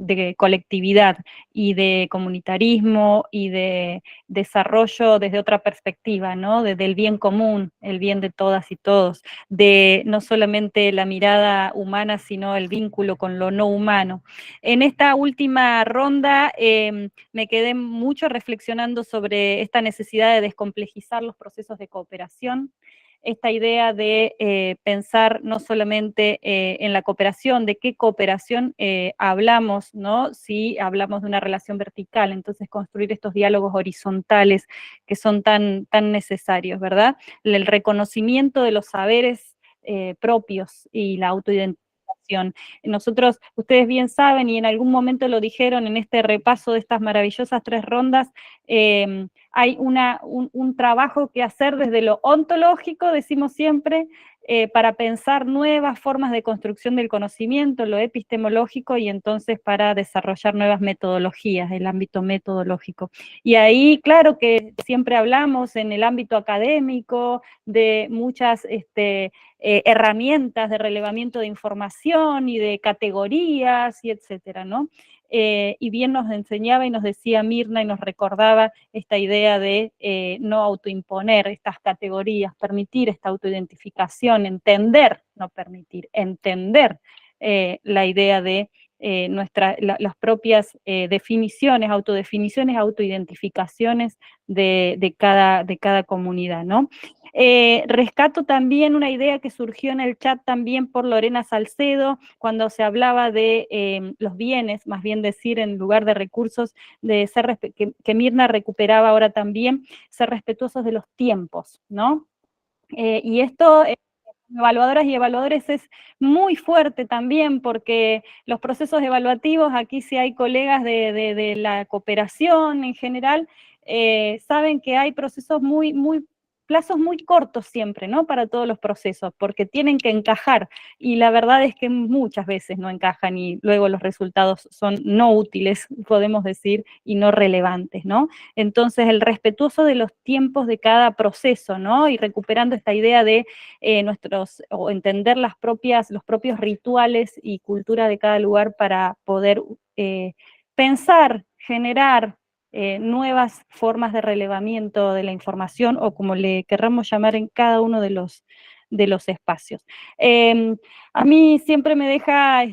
de colectividad y de comunitarismo y de desarrollo desde otra perspectiva, ¿no? Desde el bien común, el bien de todas y todos, de no solamente la mirada humana, sino el vínculo con lo no humano. En esta última ronda me quedé mucho reflexionando sobre esta necesidad de descomplejizar los procesos de cooperación, esta idea de pensar no solamente en la cooperación, de qué cooperación hablamos, ¿no? Si hablamos de una relación vertical, entonces construir estos diálogos horizontales que son tan necesarios, ¿verdad? El reconocimiento de los saberes propios y la autoidentificación. Nosotros, ustedes bien saben, y en algún momento lo dijeron en este repaso de estas maravillosas 3 rondas, hay un trabajo que hacer desde lo ontológico, decimos siempre, para pensar nuevas formas de construcción del conocimiento, lo epistemológico, y entonces para desarrollar nuevas metodologías, el ámbito metodológico. Y ahí, claro que siempre hablamos en el ámbito académico de muchas herramientas de relevamiento de información y de categorías y etcétera, ¿no? Y bien nos enseñaba y nos decía Mirna y nos recordaba esta idea de no autoimponer estas categorías, permitir esta autoidentificación, entender, no permitir, entender la idea de las propias definiciones, autodefiniciones, autoidentificaciones de cada comunidad, ¿no? Rescato también una idea que surgió en el chat también por Lorena Salcedo, cuando se hablaba de los bienes, más bien decir en lugar de recursos, de ser que Mirna recuperaba ahora también, ser respetuosos de los tiempos, ¿no? Y esto evaluadoras y evaluadores es muy fuerte también, porque los procesos evaluativos, aquí sí hay colegas de la cooperación en general, saben que hay procesos plazos muy cortos siempre, ¿no? Para todos los procesos, porque tienen que encajar, y la verdad es que muchas veces no encajan y luego los resultados son no útiles, podemos decir, y no relevantes, ¿no? Entonces, el respetuoso de los tiempos de cada proceso, ¿no? Y recuperando esta idea de o entender los propios rituales y cultura de cada lugar para poder pensar, generar nuevas formas de relevamiento de la información, o como le querramos llamar en cada uno de los espacios. A mí siempre me deja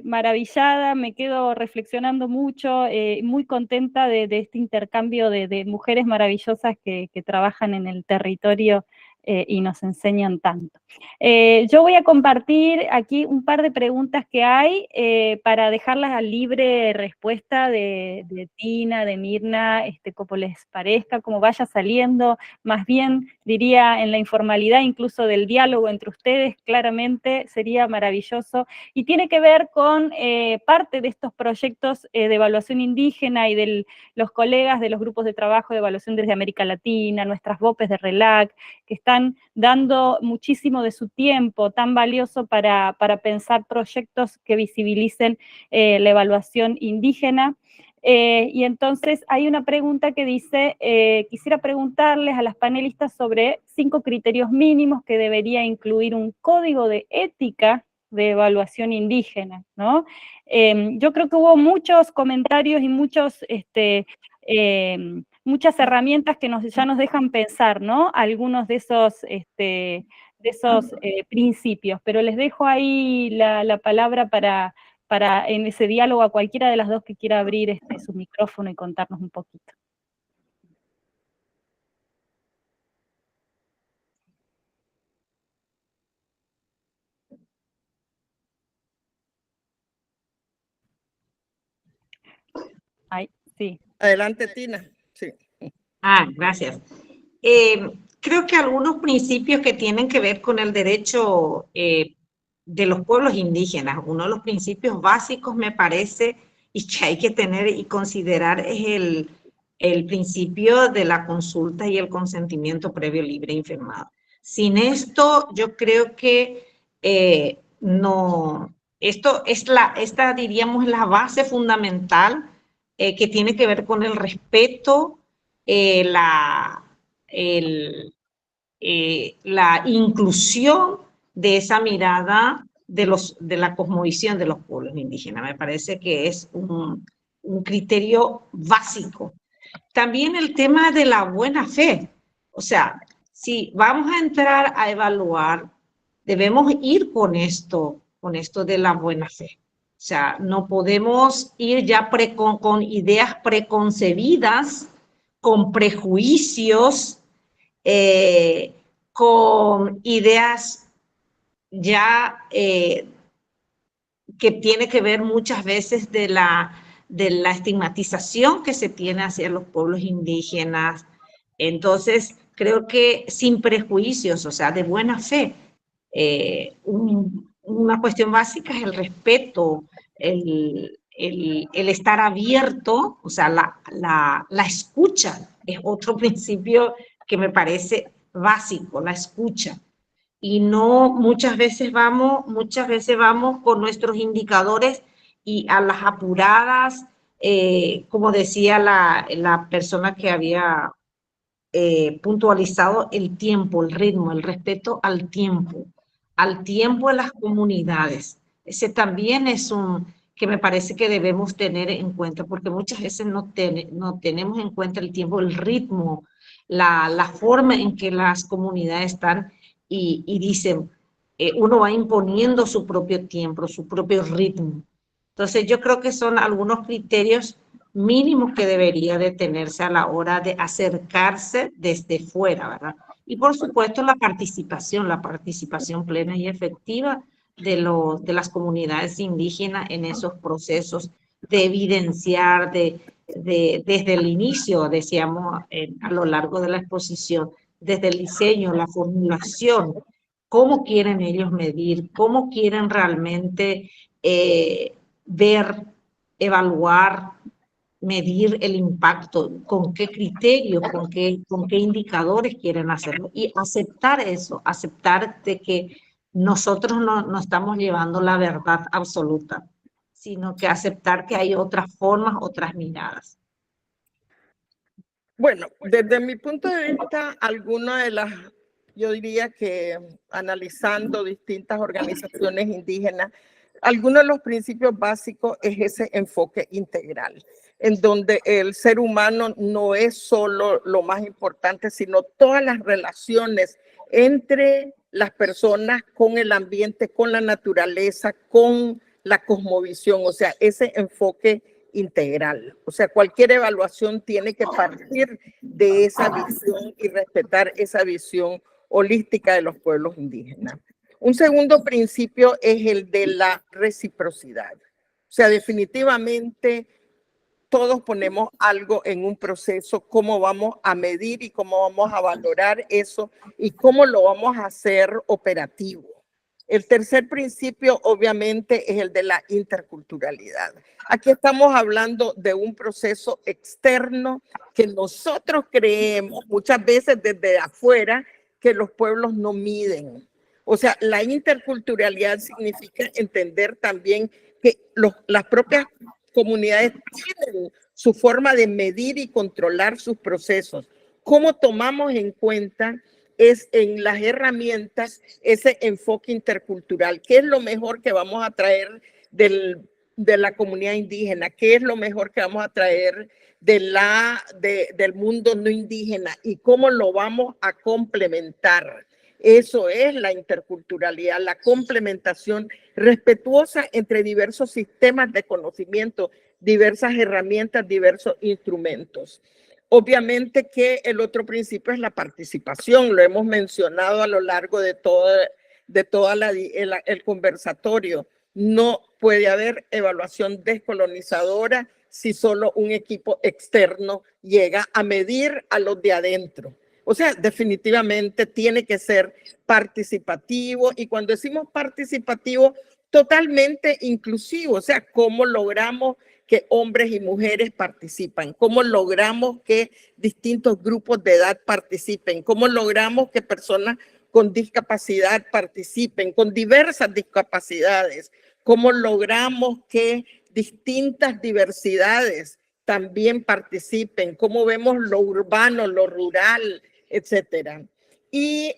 maravillada, me quedo reflexionando mucho, muy contenta de este intercambio de mujeres maravillosas que trabajan en el territorio y nos enseñan tanto. Yo voy a compartir aquí un par de preguntas que hay para dejarlas a libre respuesta de Tina, de Mirna, como les parezca, como vaya saliendo, más bien diría en la informalidad incluso del diálogo entre ustedes, claramente sería maravilloso, y tiene que ver con parte de estos proyectos de evaluación indígena y de los colegas de los grupos de trabajo de evaluación desde América Latina, nuestras VOPES de RELAC, que están dando muchísimo de su tiempo tan valioso para pensar proyectos que visibilicen la evaluación indígena. Y entonces hay una pregunta que dice, quisiera preguntarles a las panelistas sobre 5 criterios mínimos que debería incluir un código de ética de evaluación indígena, ¿no? Yo creo que hubo muchos comentarios y muchas herramientas que ya nos dejan pensar, ¿no? Algunos de esos principios, pero les dejo ahí la palabra para en ese diálogo a cualquiera de las dos que quiera abrir su micrófono y contarnos un poquito. Ay, sí. Adelante, Tina. Sí. Gracias. Creo que algunos principios que tienen que ver con el derecho de los pueblos indígenas, uno de los principios básicos me parece y que hay que tener y considerar es el principio de la consulta y el consentimiento previo, libre e informado. Sin esto, yo creo que no, esto es esta diríamos la base fundamental que tiene que ver con el respeto, la inclusión de esa mirada de la cosmovisión de los pueblos indígenas. Me parece que es un criterio básico. También el tema de la buena fe. O sea, si vamos a entrar a evaluar, debemos ir con esto de la buena fe. O sea, no podemos ir ya con ideas preconcebidas, con prejuicios, con ideas ya que tiene que ver muchas veces de la estigmatización que se tiene hacia los pueblos indígenas. Entonces, creo que sin prejuicios, o sea, de buena fe, una cuestión básica es el respeto, el estar abierto, o sea, la escucha es otro principio que me parece básico, la escucha. Y no, muchas veces vamos con nuestros indicadores y a las apuradas, como decía la persona que había puntualizado, el tiempo, el ritmo, el respeto al tiempo de las comunidades. Ese también es que me parece que debemos tener en cuenta, porque muchas veces no tenemos en cuenta el tiempo, el ritmo, la forma en que las comunidades están y dicen, uno va imponiendo su propio tiempo, su propio ritmo. Entonces yo creo que son algunos criterios mínimos que debería de tenerse a la hora de acercarse desde fuera, ¿verdad? Y por supuesto la participación plena y efectiva de las comunidades indígenas en esos procesos de evidenciar desde el inicio, decíamos a lo largo de la exposición, desde el diseño, la formulación, cómo quieren ellos medir, cómo quieren realmente ver, evaluar, medir el impacto, con qué criterios, con qué indicadores quieren hacerlo y aceptar eso, aceptar de que nosotros no estamos llevando la verdad absoluta, sino que aceptar que hay otras formas, otras miradas. Bueno, desde mi punto de vista, yo diría que analizando distintas organizaciones indígenas, algunos de los principios básicos es ese enfoque integral, en donde el ser humano no es solo lo más importante, sino todas las relaciones entre las personas con el ambiente, con la naturaleza, con la cosmovisión, o sea, ese enfoque integral. O sea, cualquier evaluación tiene que partir de esa visión y respetar esa visión holística de los pueblos indígenas. Un segundo principio es el de la reciprocidad. O sea, definitivamente todos ponemos algo en un proceso, cómo vamos a medir y cómo vamos a valorar eso y cómo lo vamos a hacer operativo. El tercer principio, obviamente, es el de la interculturalidad. Aquí estamos hablando de un proceso externo que nosotros creemos muchas veces desde afuera que los pueblos no miden. O sea, la interculturalidad significa entender también que las propias comunidades tienen su forma de medir y controlar sus procesos. ¿Cómo tomamos en cuenta en las herramientas ese enfoque intercultural? ¿Qué es lo mejor que vamos a traer de la comunidad indígena? ¿Qué es lo mejor que vamos a traer del mundo no indígena? ¿Y cómo lo vamos a complementar? Eso es la interculturalidad, la complementación respetuosa entre diversos sistemas de conocimiento, diversas herramientas, diversos instrumentos. Obviamente que el otro principio es la participación, lo hemos mencionado a lo largo de todo el conversatorio. No puede haber evaluación descolonizadora si solo un equipo externo llega a medir a los de adentro. O sea, definitivamente tiene que ser participativo, y cuando decimos participativo, totalmente inclusivo. O sea, ¿cómo logramos que hombres y mujeres participan? ¿Cómo logramos que distintos grupos de edad participen? ¿Cómo logramos que personas con discapacidad participen, con diversas discapacidades? ¿Cómo logramos que distintas diversidades también participen? ¿Cómo vemos lo urbano, lo rural, etcétera? Y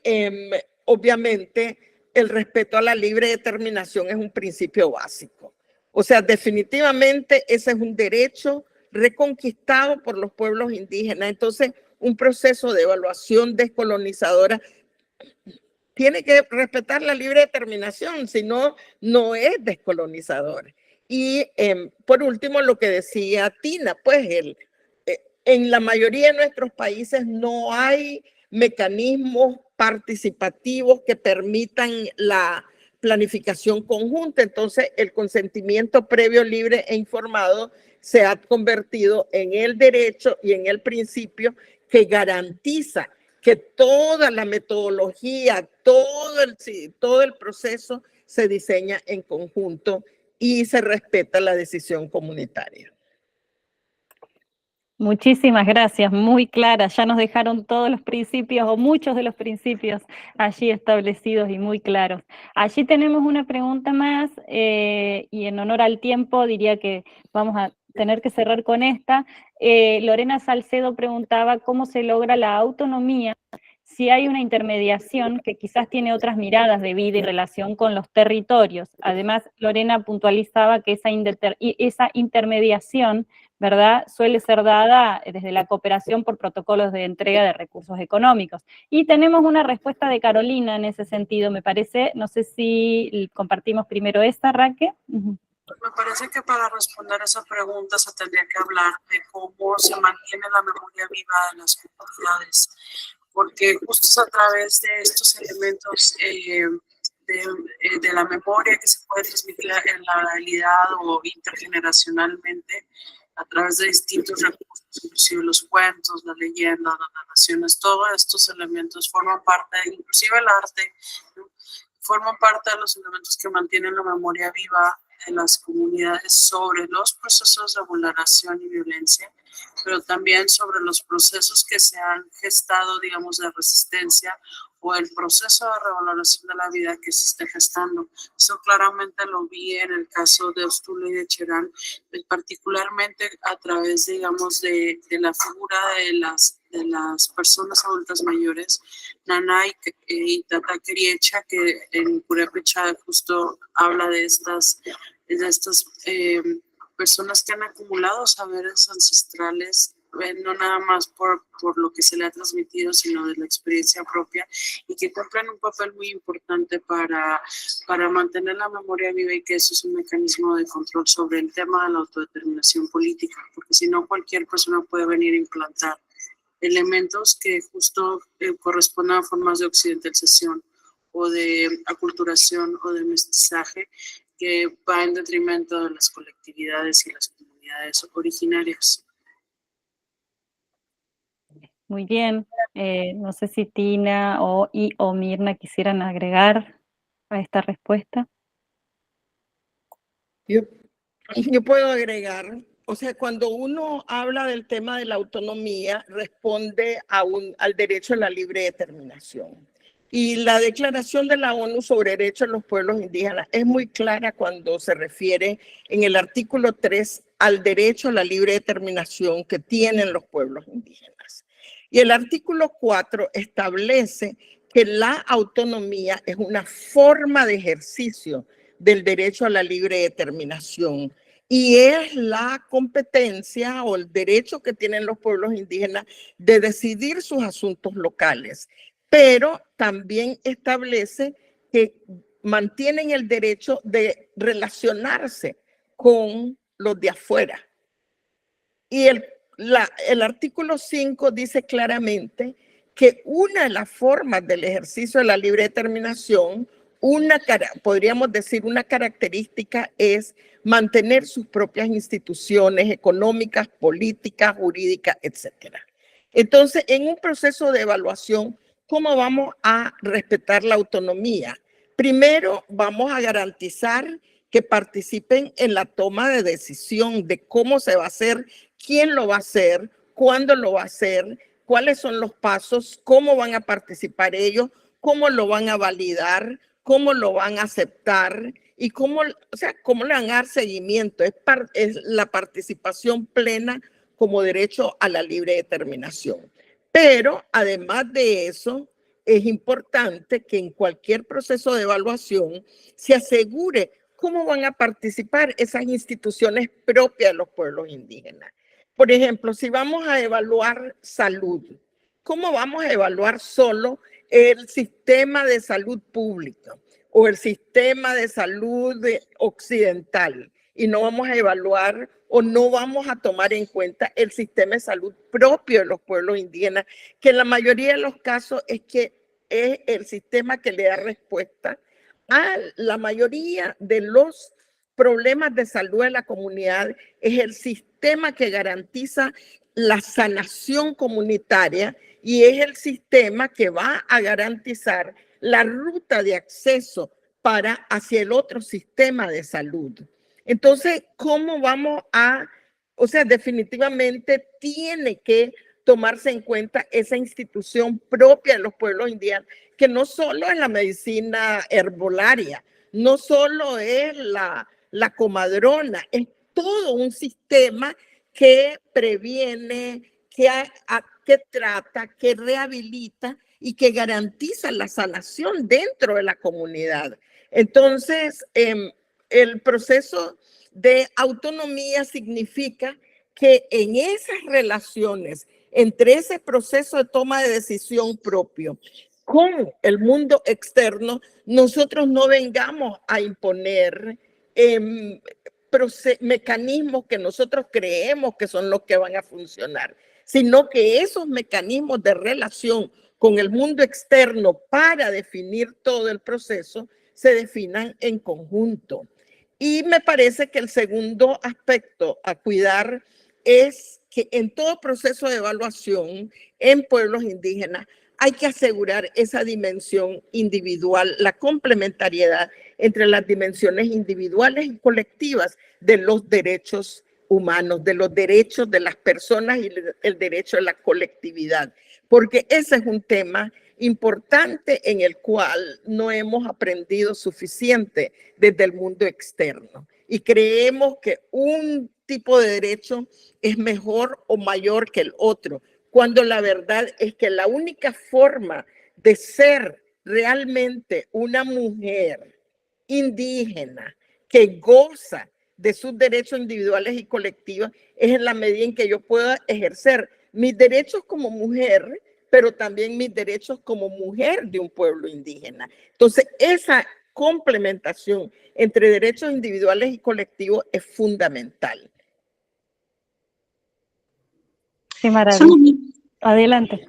obviamente el respeto a la libre determinación es un principio básico. O sea, definitivamente ese es un derecho reconquistado por los pueblos indígenas. Entonces, un proceso de evaluación descolonizadora tiene que respetar la libre determinación, si no, no es descolonizador. Y por último, lo que decía Tina, pues en la mayoría de nuestros países no hay mecanismos participativos que permitan la planificación conjunta. Entonces, el consentimiento previo, libre e informado se ha convertido en el derecho y en el principio que garantiza que toda la metodología, todo el proceso se diseña en conjunto y se respeta la decisión comunitaria. Muchísimas gracias, muy clara. Ya nos dejaron todos los principios o muchos de los principios allí establecidos y muy claros. Allí tenemos una pregunta más y en honor al tiempo diría que vamos a tener que cerrar con esta. Lorena Salcedo preguntaba cómo se logra la autonomía si hay una intermediación que quizás tiene otras miradas de vida y relación con los territorios. Además, Lorena puntualizaba que esa intermediación, ¿verdad?, suele ser dada desde la cooperación por protocolos de entrega de recursos económicos. Y tenemos una respuesta de Carolina en ese sentido, me parece. No sé si compartimos primero esta, Raque. Me parece que para responder esa pregunta se tendría que hablar de cómo se mantiene la memoria viva de las comunidades, porque justo es a través de estos elementos de la memoria que se puede transmitir en la realidad o intergeneracionalmente a través de distintos recursos, inclusive los cuentos, las leyendas, las narraciones. Todos estos elementos forman parte, inclusive el arte, ¿no?, forman parte de los elementos que mantienen la memoria viva de las comunidades sobre los procesos de vulneración y violencia, pero también sobre los procesos que se han gestado, digamos, de resistencia o el proceso de revaloración de la vida que se esté gestando. Eso claramente lo vi en el caso de Ostula y de Cherán, particularmente a través, digamos, de la figura de las personas adultas mayores, Nana y Tata Queriecha, que en Purépecha justo habla de estas personas que han acumulado saberes ancestrales, no nada más por lo que se le ha transmitido, sino de la experiencia propia, y que cumplen un papel muy importante para mantener la memoria viva, y que eso es un mecanismo de control sobre el tema de la autodeterminación política, porque si no cualquier persona puede venir a implantar elementos que justo corresponden a formas de occidentalización o de aculturación o de mestizaje que va en detrimento de las colectividades y las comunidades originarias. Muy bien. No sé si Tina o Mirna quisieran agregar a esta respuesta. Yo puedo agregar, o sea, cuando uno habla del tema de la autonomía, responde al derecho a la libre determinación. Y la Declaración de la ONU sobre Derechos de los Pueblos Indígenas es muy clara cuando se refiere en el artículo 3 al derecho a la libre determinación que tienen los pueblos indígenas. Y el artículo 4 establece que la autonomía es una forma de ejercicio del derecho a la libre determinación y es la competencia o el derecho que tienen los pueblos indígenas de decidir sus asuntos locales, pero también establece que mantienen el derecho de relacionarse con los de afuera. Y el artículo 5 dice claramente que una de las formas del ejercicio de la libre determinación, podríamos decir una característica, es mantener sus propias instituciones económicas, políticas, jurídicas, etc. Entonces, en un proceso de evaluación, ¿cómo vamos a respetar la autonomía? Primero, vamos a garantizar que participen en la toma de decisión de cómo se va a hacer, quién lo va a hacer, cuándo lo va a hacer, cuáles son los pasos, cómo van a participar ellos, cómo lo van a validar, cómo lo van a aceptar y cómo le van a dar seguimiento. Es la participación plena como derecho a la libre determinación. Pero además de eso, es importante que en cualquier proceso de evaluación se asegure cómo van a participar esas instituciones propias de los pueblos indígenas. Por ejemplo, si vamos a evaluar salud, ¿cómo vamos a evaluar solo el sistema de salud pública o el sistema de salud occidental? Y no vamos a evaluar o no vamos a tomar en cuenta el sistema de salud propio de los pueblos indígenas, que en la mayoría de los casos es el sistema que le da respuesta a la mayoría de los problemas de salud de la comunidad, es el sistema que garantiza la sanación comunitaria y es el sistema que va a garantizar la ruta de acceso hacia el otro sistema de salud. Entonces, ¿cómo vamos definitivamente tiene que tomarse en cuenta esa institución propia de los pueblos indígenas, que no solo es la medicina herbolaria, no solo es la comadrona, es todo un sistema que previene, que trata, que rehabilita y que garantiza la sanación dentro de la comunidad. Entonces, el proceso de autonomía significa que en esas relaciones, entre ese proceso de toma de decisión propio con el mundo externo, nosotros no vengamos a imponer mecanismos que nosotros creemos que son los que van a funcionar, sino que esos mecanismos de relación con el mundo externo para definir todo el proceso se definan en conjunto. Y me parece que el segundo aspecto a cuidar es que en todo proceso de evaluación en pueblos indígenas hay que asegurar esa dimensión individual, la complementariedad entre las dimensiones individuales y colectivas de los derechos humanos, de los derechos de las personas y el derecho de la colectividad, porque ese es un tema importante en el cual no hemos aprendido suficiente desde el mundo externo y creemos que un tipo de derecho es mejor o mayor que el otro, cuando la verdad es que la única forma de ser realmente una mujer indígena que goza de sus derechos individuales y colectivos es en la medida en que yo pueda ejercer mis derechos como mujer, pero también mis derechos como mujer de un pueblo indígena. Entonces, esa complementación entre derechos individuales y colectivos es fundamental. Qué maravilla. Adelante.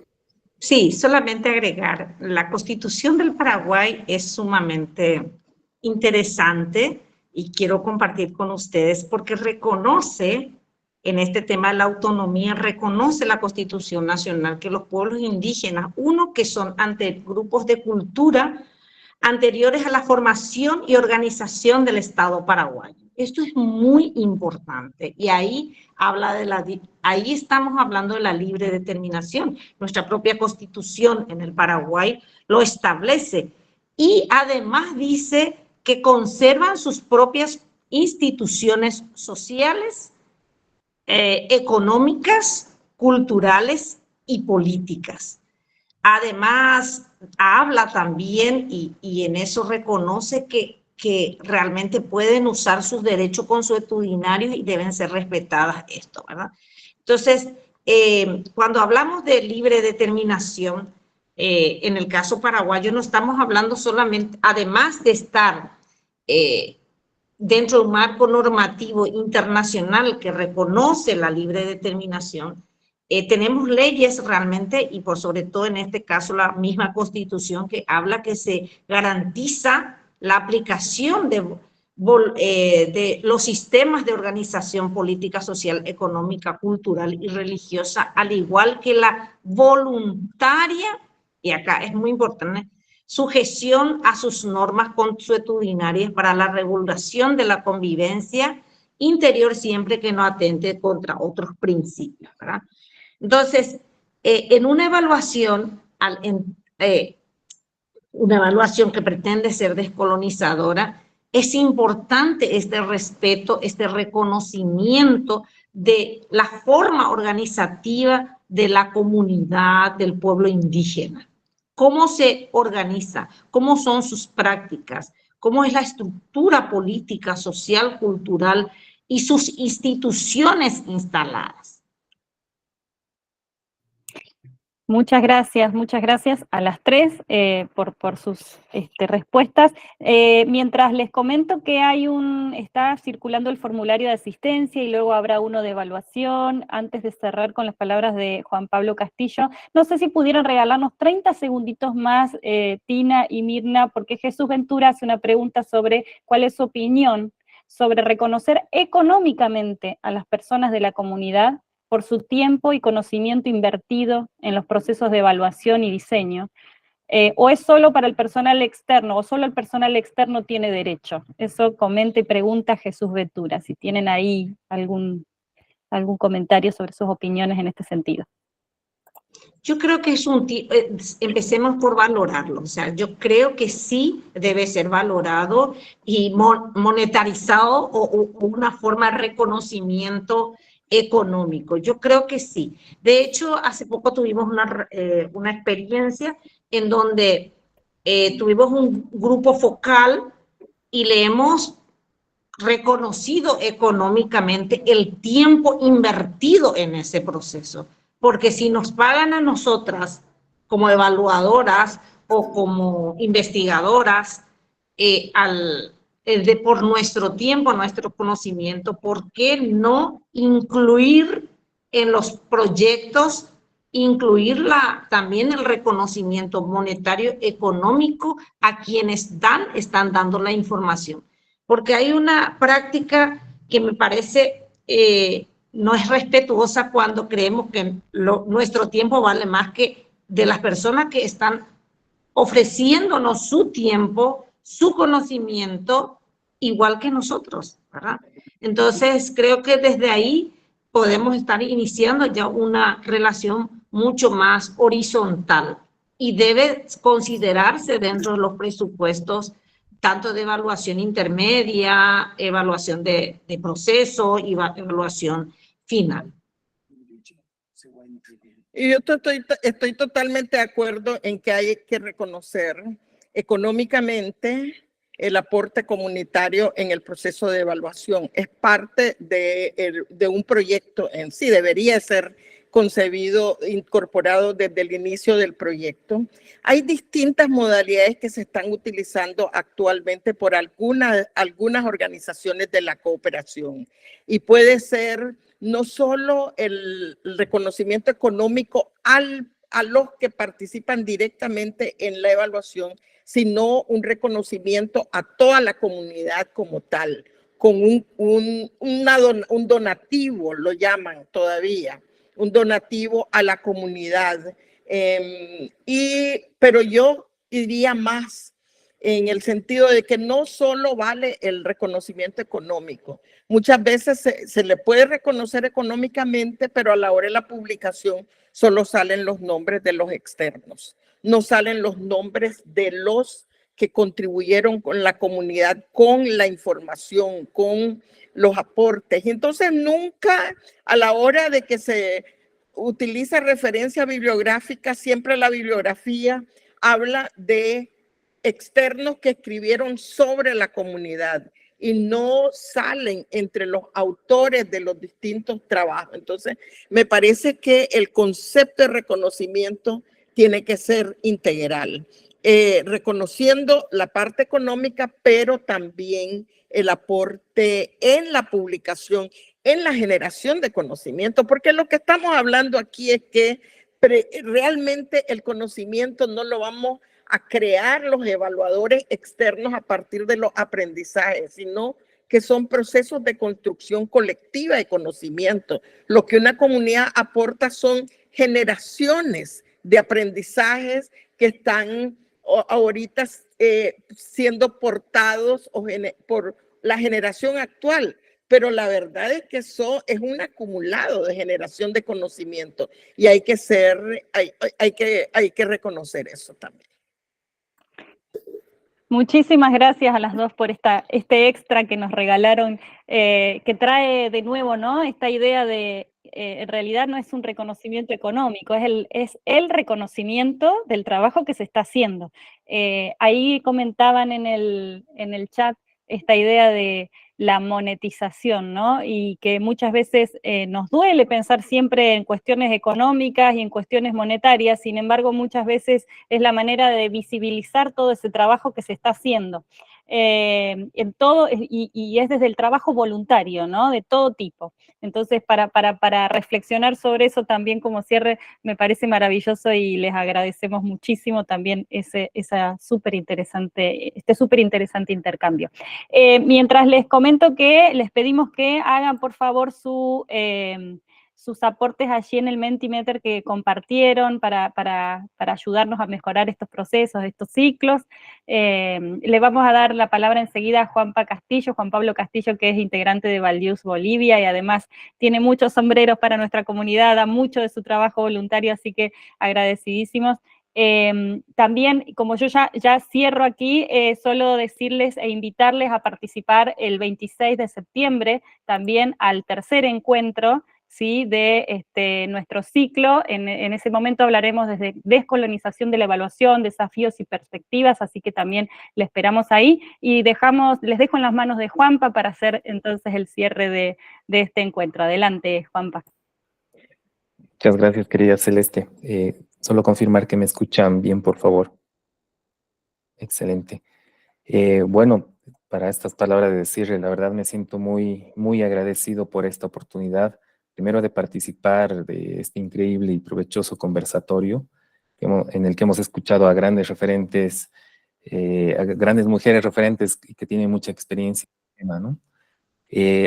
Sí, solamente agregar, la Constitución del Paraguay es sumamente interesante y quiero compartir con ustedes porque reconoce en este tema de la autonomía, reconoce la Constitución Nacional que los pueblos indígenas, que son ante grupos de cultura anteriores a la formación y organización del Estado paraguayo. Esto es muy importante y ahí ahí estamos hablando de la libre determinación. Nuestra propia Constitución en el Paraguay lo establece y además dice que conservan sus propias instituciones sociales, económicas, culturales y políticas. Además, habla también y en eso reconoce que realmente pueden usar sus derechos consuetudinarios y deben ser respetadas esto, ¿verdad? Entonces, cuando hablamos de libre determinación, en el caso paraguayo no estamos hablando solamente, además de estar dentro de un marco normativo internacional que reconoce la libre determinación, tenemos leyes realmente, y por sobre todo en este caso la misma Constitución que habla que se garantiza la aplicación de los sistemas de organización política, social, económica, cultural y religiosa, al igual que la voluntaria, y acá es muy importante, sujeción a sus normas consuetudinarias para la regulación de la convivencia interior siempre que no atente contra otros principios, ¿verdad? Entonces, en una evaluación que pretende ser descolonizadora, es importante este respeto, este reconocimiento de la forma organizativa de la comunidad, del pueblo indígena. ¿Cómo se organiza? ¿Cómo son sus prácticas? ¿Cómo es la estructura política, social, cultural y sus instituciones instaladas? Muchas gracias a las tres por sus respuestas. Mientras les comento que está circulando el formulario de asistencia y luego habrá uno de evaluación, antes de cerrar con las palabras de Juan Pablo Castillo, no sé si pudieran regalarnos 30 segunditos más, Tina y Mirna, porque Jesús Ventura hace una pregunta sobre cuál es su opinión sobre reconocer económicamente a las personas de la comunidad por su tiempo y conocimiento invertido en los procesos de evaluación y diseño, o es solo para el personal externo, o solo el personal externo tiene derecho. Eso comenta y pregunta Jesús Ventura, si tienen ahí algún comentario sobre sus opiniones en este sentido. Yo creo que empecemos por valorarlo, o sea, yo creo que sí debe ser valorado y monetarizado o una forma de reconocimiento económico. Yo creo que sí. De hecho, hace poco tuvimos una experiencia en donde tuvimos un grupo focal y le hemos reconocido económicamente el tiempo invertido en ese proceso. Porque si nos pagan a nosotras como evaluadoras o como investigadoras por nuestro tiempo, nuestro conocimiento, ¿por qué no incluir en los proyectos, también el reconocimiento monetario económico a quienes están dando la información? Porque hay una práctica que me parece no es respetuosa cuando creemos que nuestro tiempo vale más que de las personas que están ofreciéndonos su tiempo, su conocimiento, igual que nosotros, ¿verdad? Entonces, creo que desde ahí podemos estar iniciando ya una relación mucho más horizontal y debe considerarse dentro de los presupuestos tanto de evaluación intermedia, evaluación de proceso y evaluación final. Y yo estoy totalmente de acuerdo en que hay que reconocer económicamente el aporte comunitario en el proceso de evaluación. Es parte de un proyecto en sí, debería ser concebido, incorporado desde el inicio del proyecto. Hay distintas modalidades que se están utilizando actualmente por algunas organizaciones de la cooperación y puede ser no solo el reconocimiento económico a los que participan directamente en la evaluación, sino un reconocimiento a toda la comunidad como tal, con un donativo, lo llaman todavía, un donativo a la comunidad. Pero yo diría más, en el sentido de que no solo vale el reconocimiento económico. Muchas veces se le puede reconocer económicamente, pero a la hora de la publicación solo salen los nombres de los externos. No salen los nombres de los que contribuyeron con la comunidad, con la información, con los aportes. Y entonces nunca a la hora de que se utiliza referencia bibliográfica, siempre la bibliografía habla de externos que escribieron sobre la comunidad y no salen entre los autores de los distintos trabajos. Entonces, me parece que el concepto de reconocimiento tiene que ser integral, reconociendo la parte económica, pero también el aporte en la publicación, en la generación de conocimiento, porque lo que estamos hablando aquí es que realmente el conocimiento no lo vamos a crear los evaluadores externos a partir de los aprendizajes, sino que son procesos de construcción colectiva de conocimiento. Lo que una comunidad aporta son generaciones de aprendizajes que están ahorita siendo portados por la generación actual. Pero la verdad es que eso es un acumulado de generación de conocimiento y hay que reconocer eso también. Muchísimas gracias a las dos por este extra que nos regalaron, que trae de nuevo, ¿no? Esta idea de, en realidad no es un reconocimiento económico, es el reconocimiento del trabajo que se está haciendo. Ahí comentaban en el chat esta idea de la monetización, ¿no? Y que muchas veces nos duele pensar siempre en cuestiones económicas y en cuestiones monetarias, sin embargo, muchas veces es la manera de visibilizar todo ese trabajo que se está haciendo. En todo, y es desde el trabajo voluntario, ¿no? De todo tipo. Entonces, para reflexionar sobre eso también como cierre, me parece maravilloso y les agradecemos muchísimo también este súper interesante intercambio. Mientras les comento que les pedimos que hagan por favor sus aportes allí en el Mentimeter que compartieron para ayudarnos a mejorar estos procesos, estos ciclos. Le vamos a dar la palabra enseguida a Juan Pablo Castillo, que es integrante de Valdius Bolivia y además tiene muchos sombreros para nuestra comunidad, da mucho de su trabajo voluntario, así que agradecidísimos. También, como yo ya cierro aquí, solo decirles e invitarles a participar el 26 de septiembre también al tercer encuentro, ¿sí? De nuestro ciclo. En ese momento hablaremos desde descolonización de la evaluación, desafíos y perspectivas, así que también le esperamos ahí. Y les dejo en las manos de Juanpa para hacer entonces el cierre de este encuentro. Adelante, Juanpa. Muchas gracias, querida Celeste. Solo confirmar que me escuchan bien, por favor. Excelente. Bueno, para estas palabras de cierre, la verdad me siento muy, muy agradecido por esta oportunidad. Primero de participar de este increíble y provechoso conversatorio en el que hemos escuchado a grandes referentes, a grandes mujeres referentes que tienen mucha experiencia en el tema, ¿no?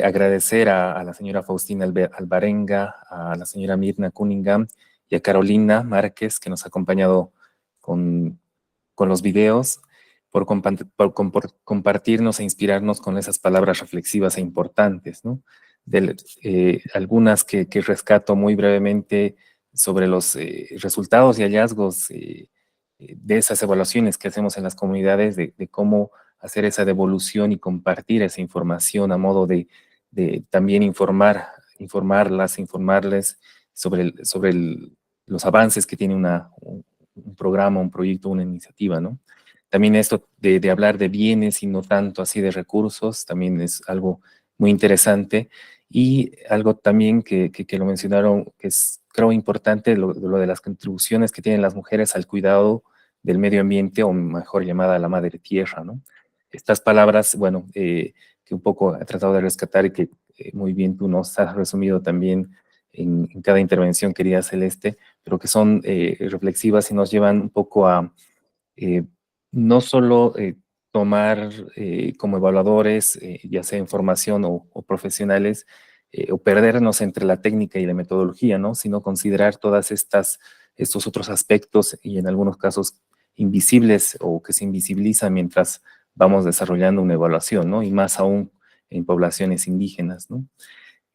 Agradecer a la señora Faustina Alvarenga, a la señora Mirna Cunningham y a Carolina Márquez, que nos ha acompañado con los videos, por compartirnos e inspirarnos con esas palabras reflexivas e importantes, ¿no? Algunas que rescato muy brevemente sobre los resultados y hallazgos de esas evaluaciones que hacemos en las comunidades, de cómo hacer esa devolución y compartir esa información a modo de también informarles sobre los avances que tiene un programa, un proyecto, una iniciativa, ¿no? También esto de hablar de bienes y no tanto así de recursos, también es algo muy interesante. Y algo también que lo mencionaron, que es creo importante, lo de las contribuciones que tienen las mujeres al cuidado del medio ambiente, o mejor llamada la madre tierra, ¿no? Estas palabras, bueno, que un poco he tratado de rescatar y que muy bien tú nos has resumido también en cada intervención, querida Celeste, pero que son reflexivas y nos llevan un poco a no solo tomar como evaluadores, ya sea en formación o profesionales, o perdernos entre la técnica y la metodología, ¿no? Sino considerar estos otros aspectos y en algunos casos invisibles o que se invisibilizan mientras vamos desarrollando una evaluación, ¿no? Y más aún en poblaciones indígenas, ¿no?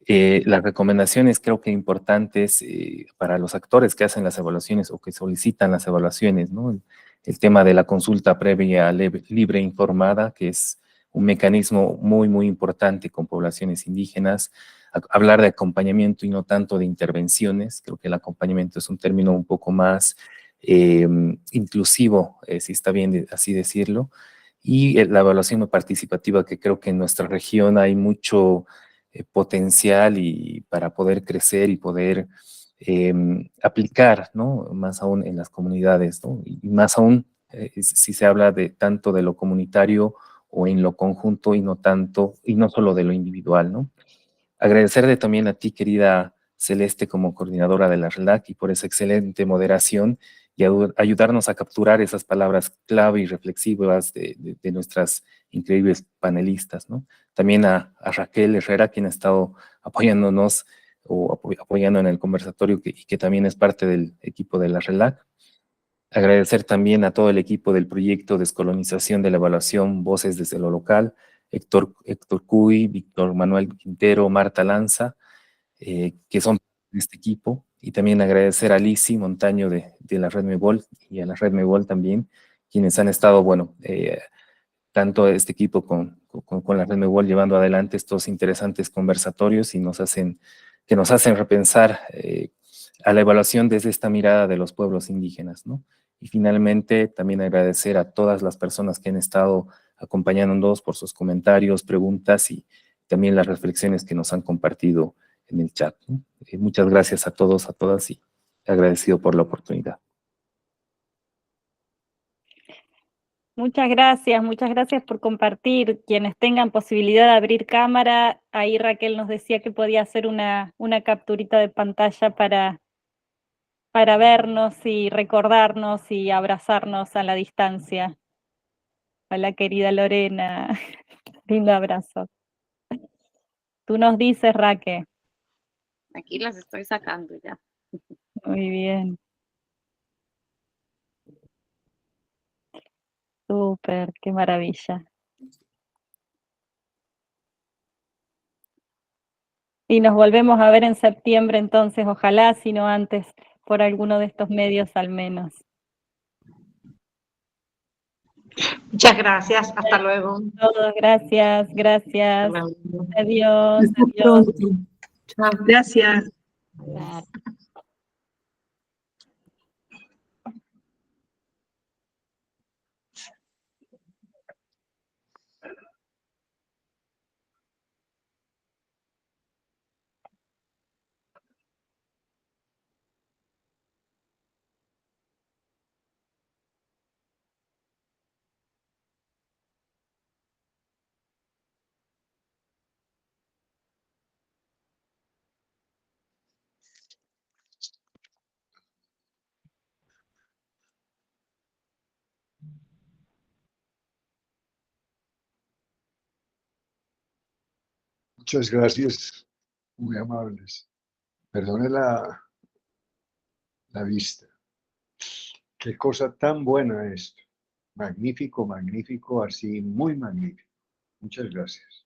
Las recomendaciones creo que importantes para los actores que hacen las evaluaciones o que solicitan las evaluaciones, ¿no? El tema de la consulta previa libre e informada, que es un mecanismo muy, muy importante con poblaciones indígenas. Hablar de acompañamiento y no tanto de intervenciones. Creo que el acompañamiento es un término un poco más inclusivo, si está bien así decirlo. Y la evaluación participativa, que creo que en nuestra región hay mucho potencial y para poder crecer y poder aplicar, ¿no? Más aún en las comunidades, ¿no? Y más aún si se habla de tanto de lo comunitario o en lo conjunto y no tanto, y no solo de lo individual, ¿no? Agradecerle también a ti, querida Celeste, como coordinadora de la RELAC y por esa excelente moderación y ayudarnos a capturar esas palabras clave y reflexivas de nuestras increíbles panelistas, ¿no? También a Raquel Herrera, quien ha estado apoyándonos o apoyando en el conversatorio y que también es parte del equipo de la RELAC. Agradecer también a todo el equipo del proyecto Descolonización de la Evaluación Voces desde lo Local, Héctor Cuy, Víctor Manuel Quintero, Marta Lanza, que son de este equipo, y también agradecer a Lisi Montaño de la Red Mebol y a la Red Mebol también, quienes han estado, bueno, tanto este equipo con la Red Mebol llevando adelante estos interesantes conversatorios y que nos hacen repensar a la evaluación desde esta mirada de los pueblos indígenas, ¿no? Y finalmente también agradecer a todas las personas que han estado acompañándonos por sus comentarios, preguntas y también las reflexiones que nos han compartido en el chat, ¿no? Muchas gracias a todos, a todas y agradecido por la oportunidad. Muchas gracias por compartir. Quienes tengan posibilidad de abrir cámara, ahí Raquel nos decía que podía hacer una capturita de pantalla para vernos y recordarnos y abrazarnos a la distancia. Hola, querida Lorena. Lindo abrazo. Tú nos dices, Raquel. Aquí las estoy sacando ya. Muy bien. Súper, qué maravilla. Y nos volvemos a ver en septiembre entonces, ojalá, si no antes, por alguno de estos medios al menos. Muchas gracias, hasta luego. Todos, gracias. Hasta luego. Adiós, Hasta adiós. pronto. Gracias. Claro. Muchas gracias, muy amables. Perdone la vista. Qué cosa tan buena esto. Magnífico, magnífico, así, muy magnífico. Muchas gracias.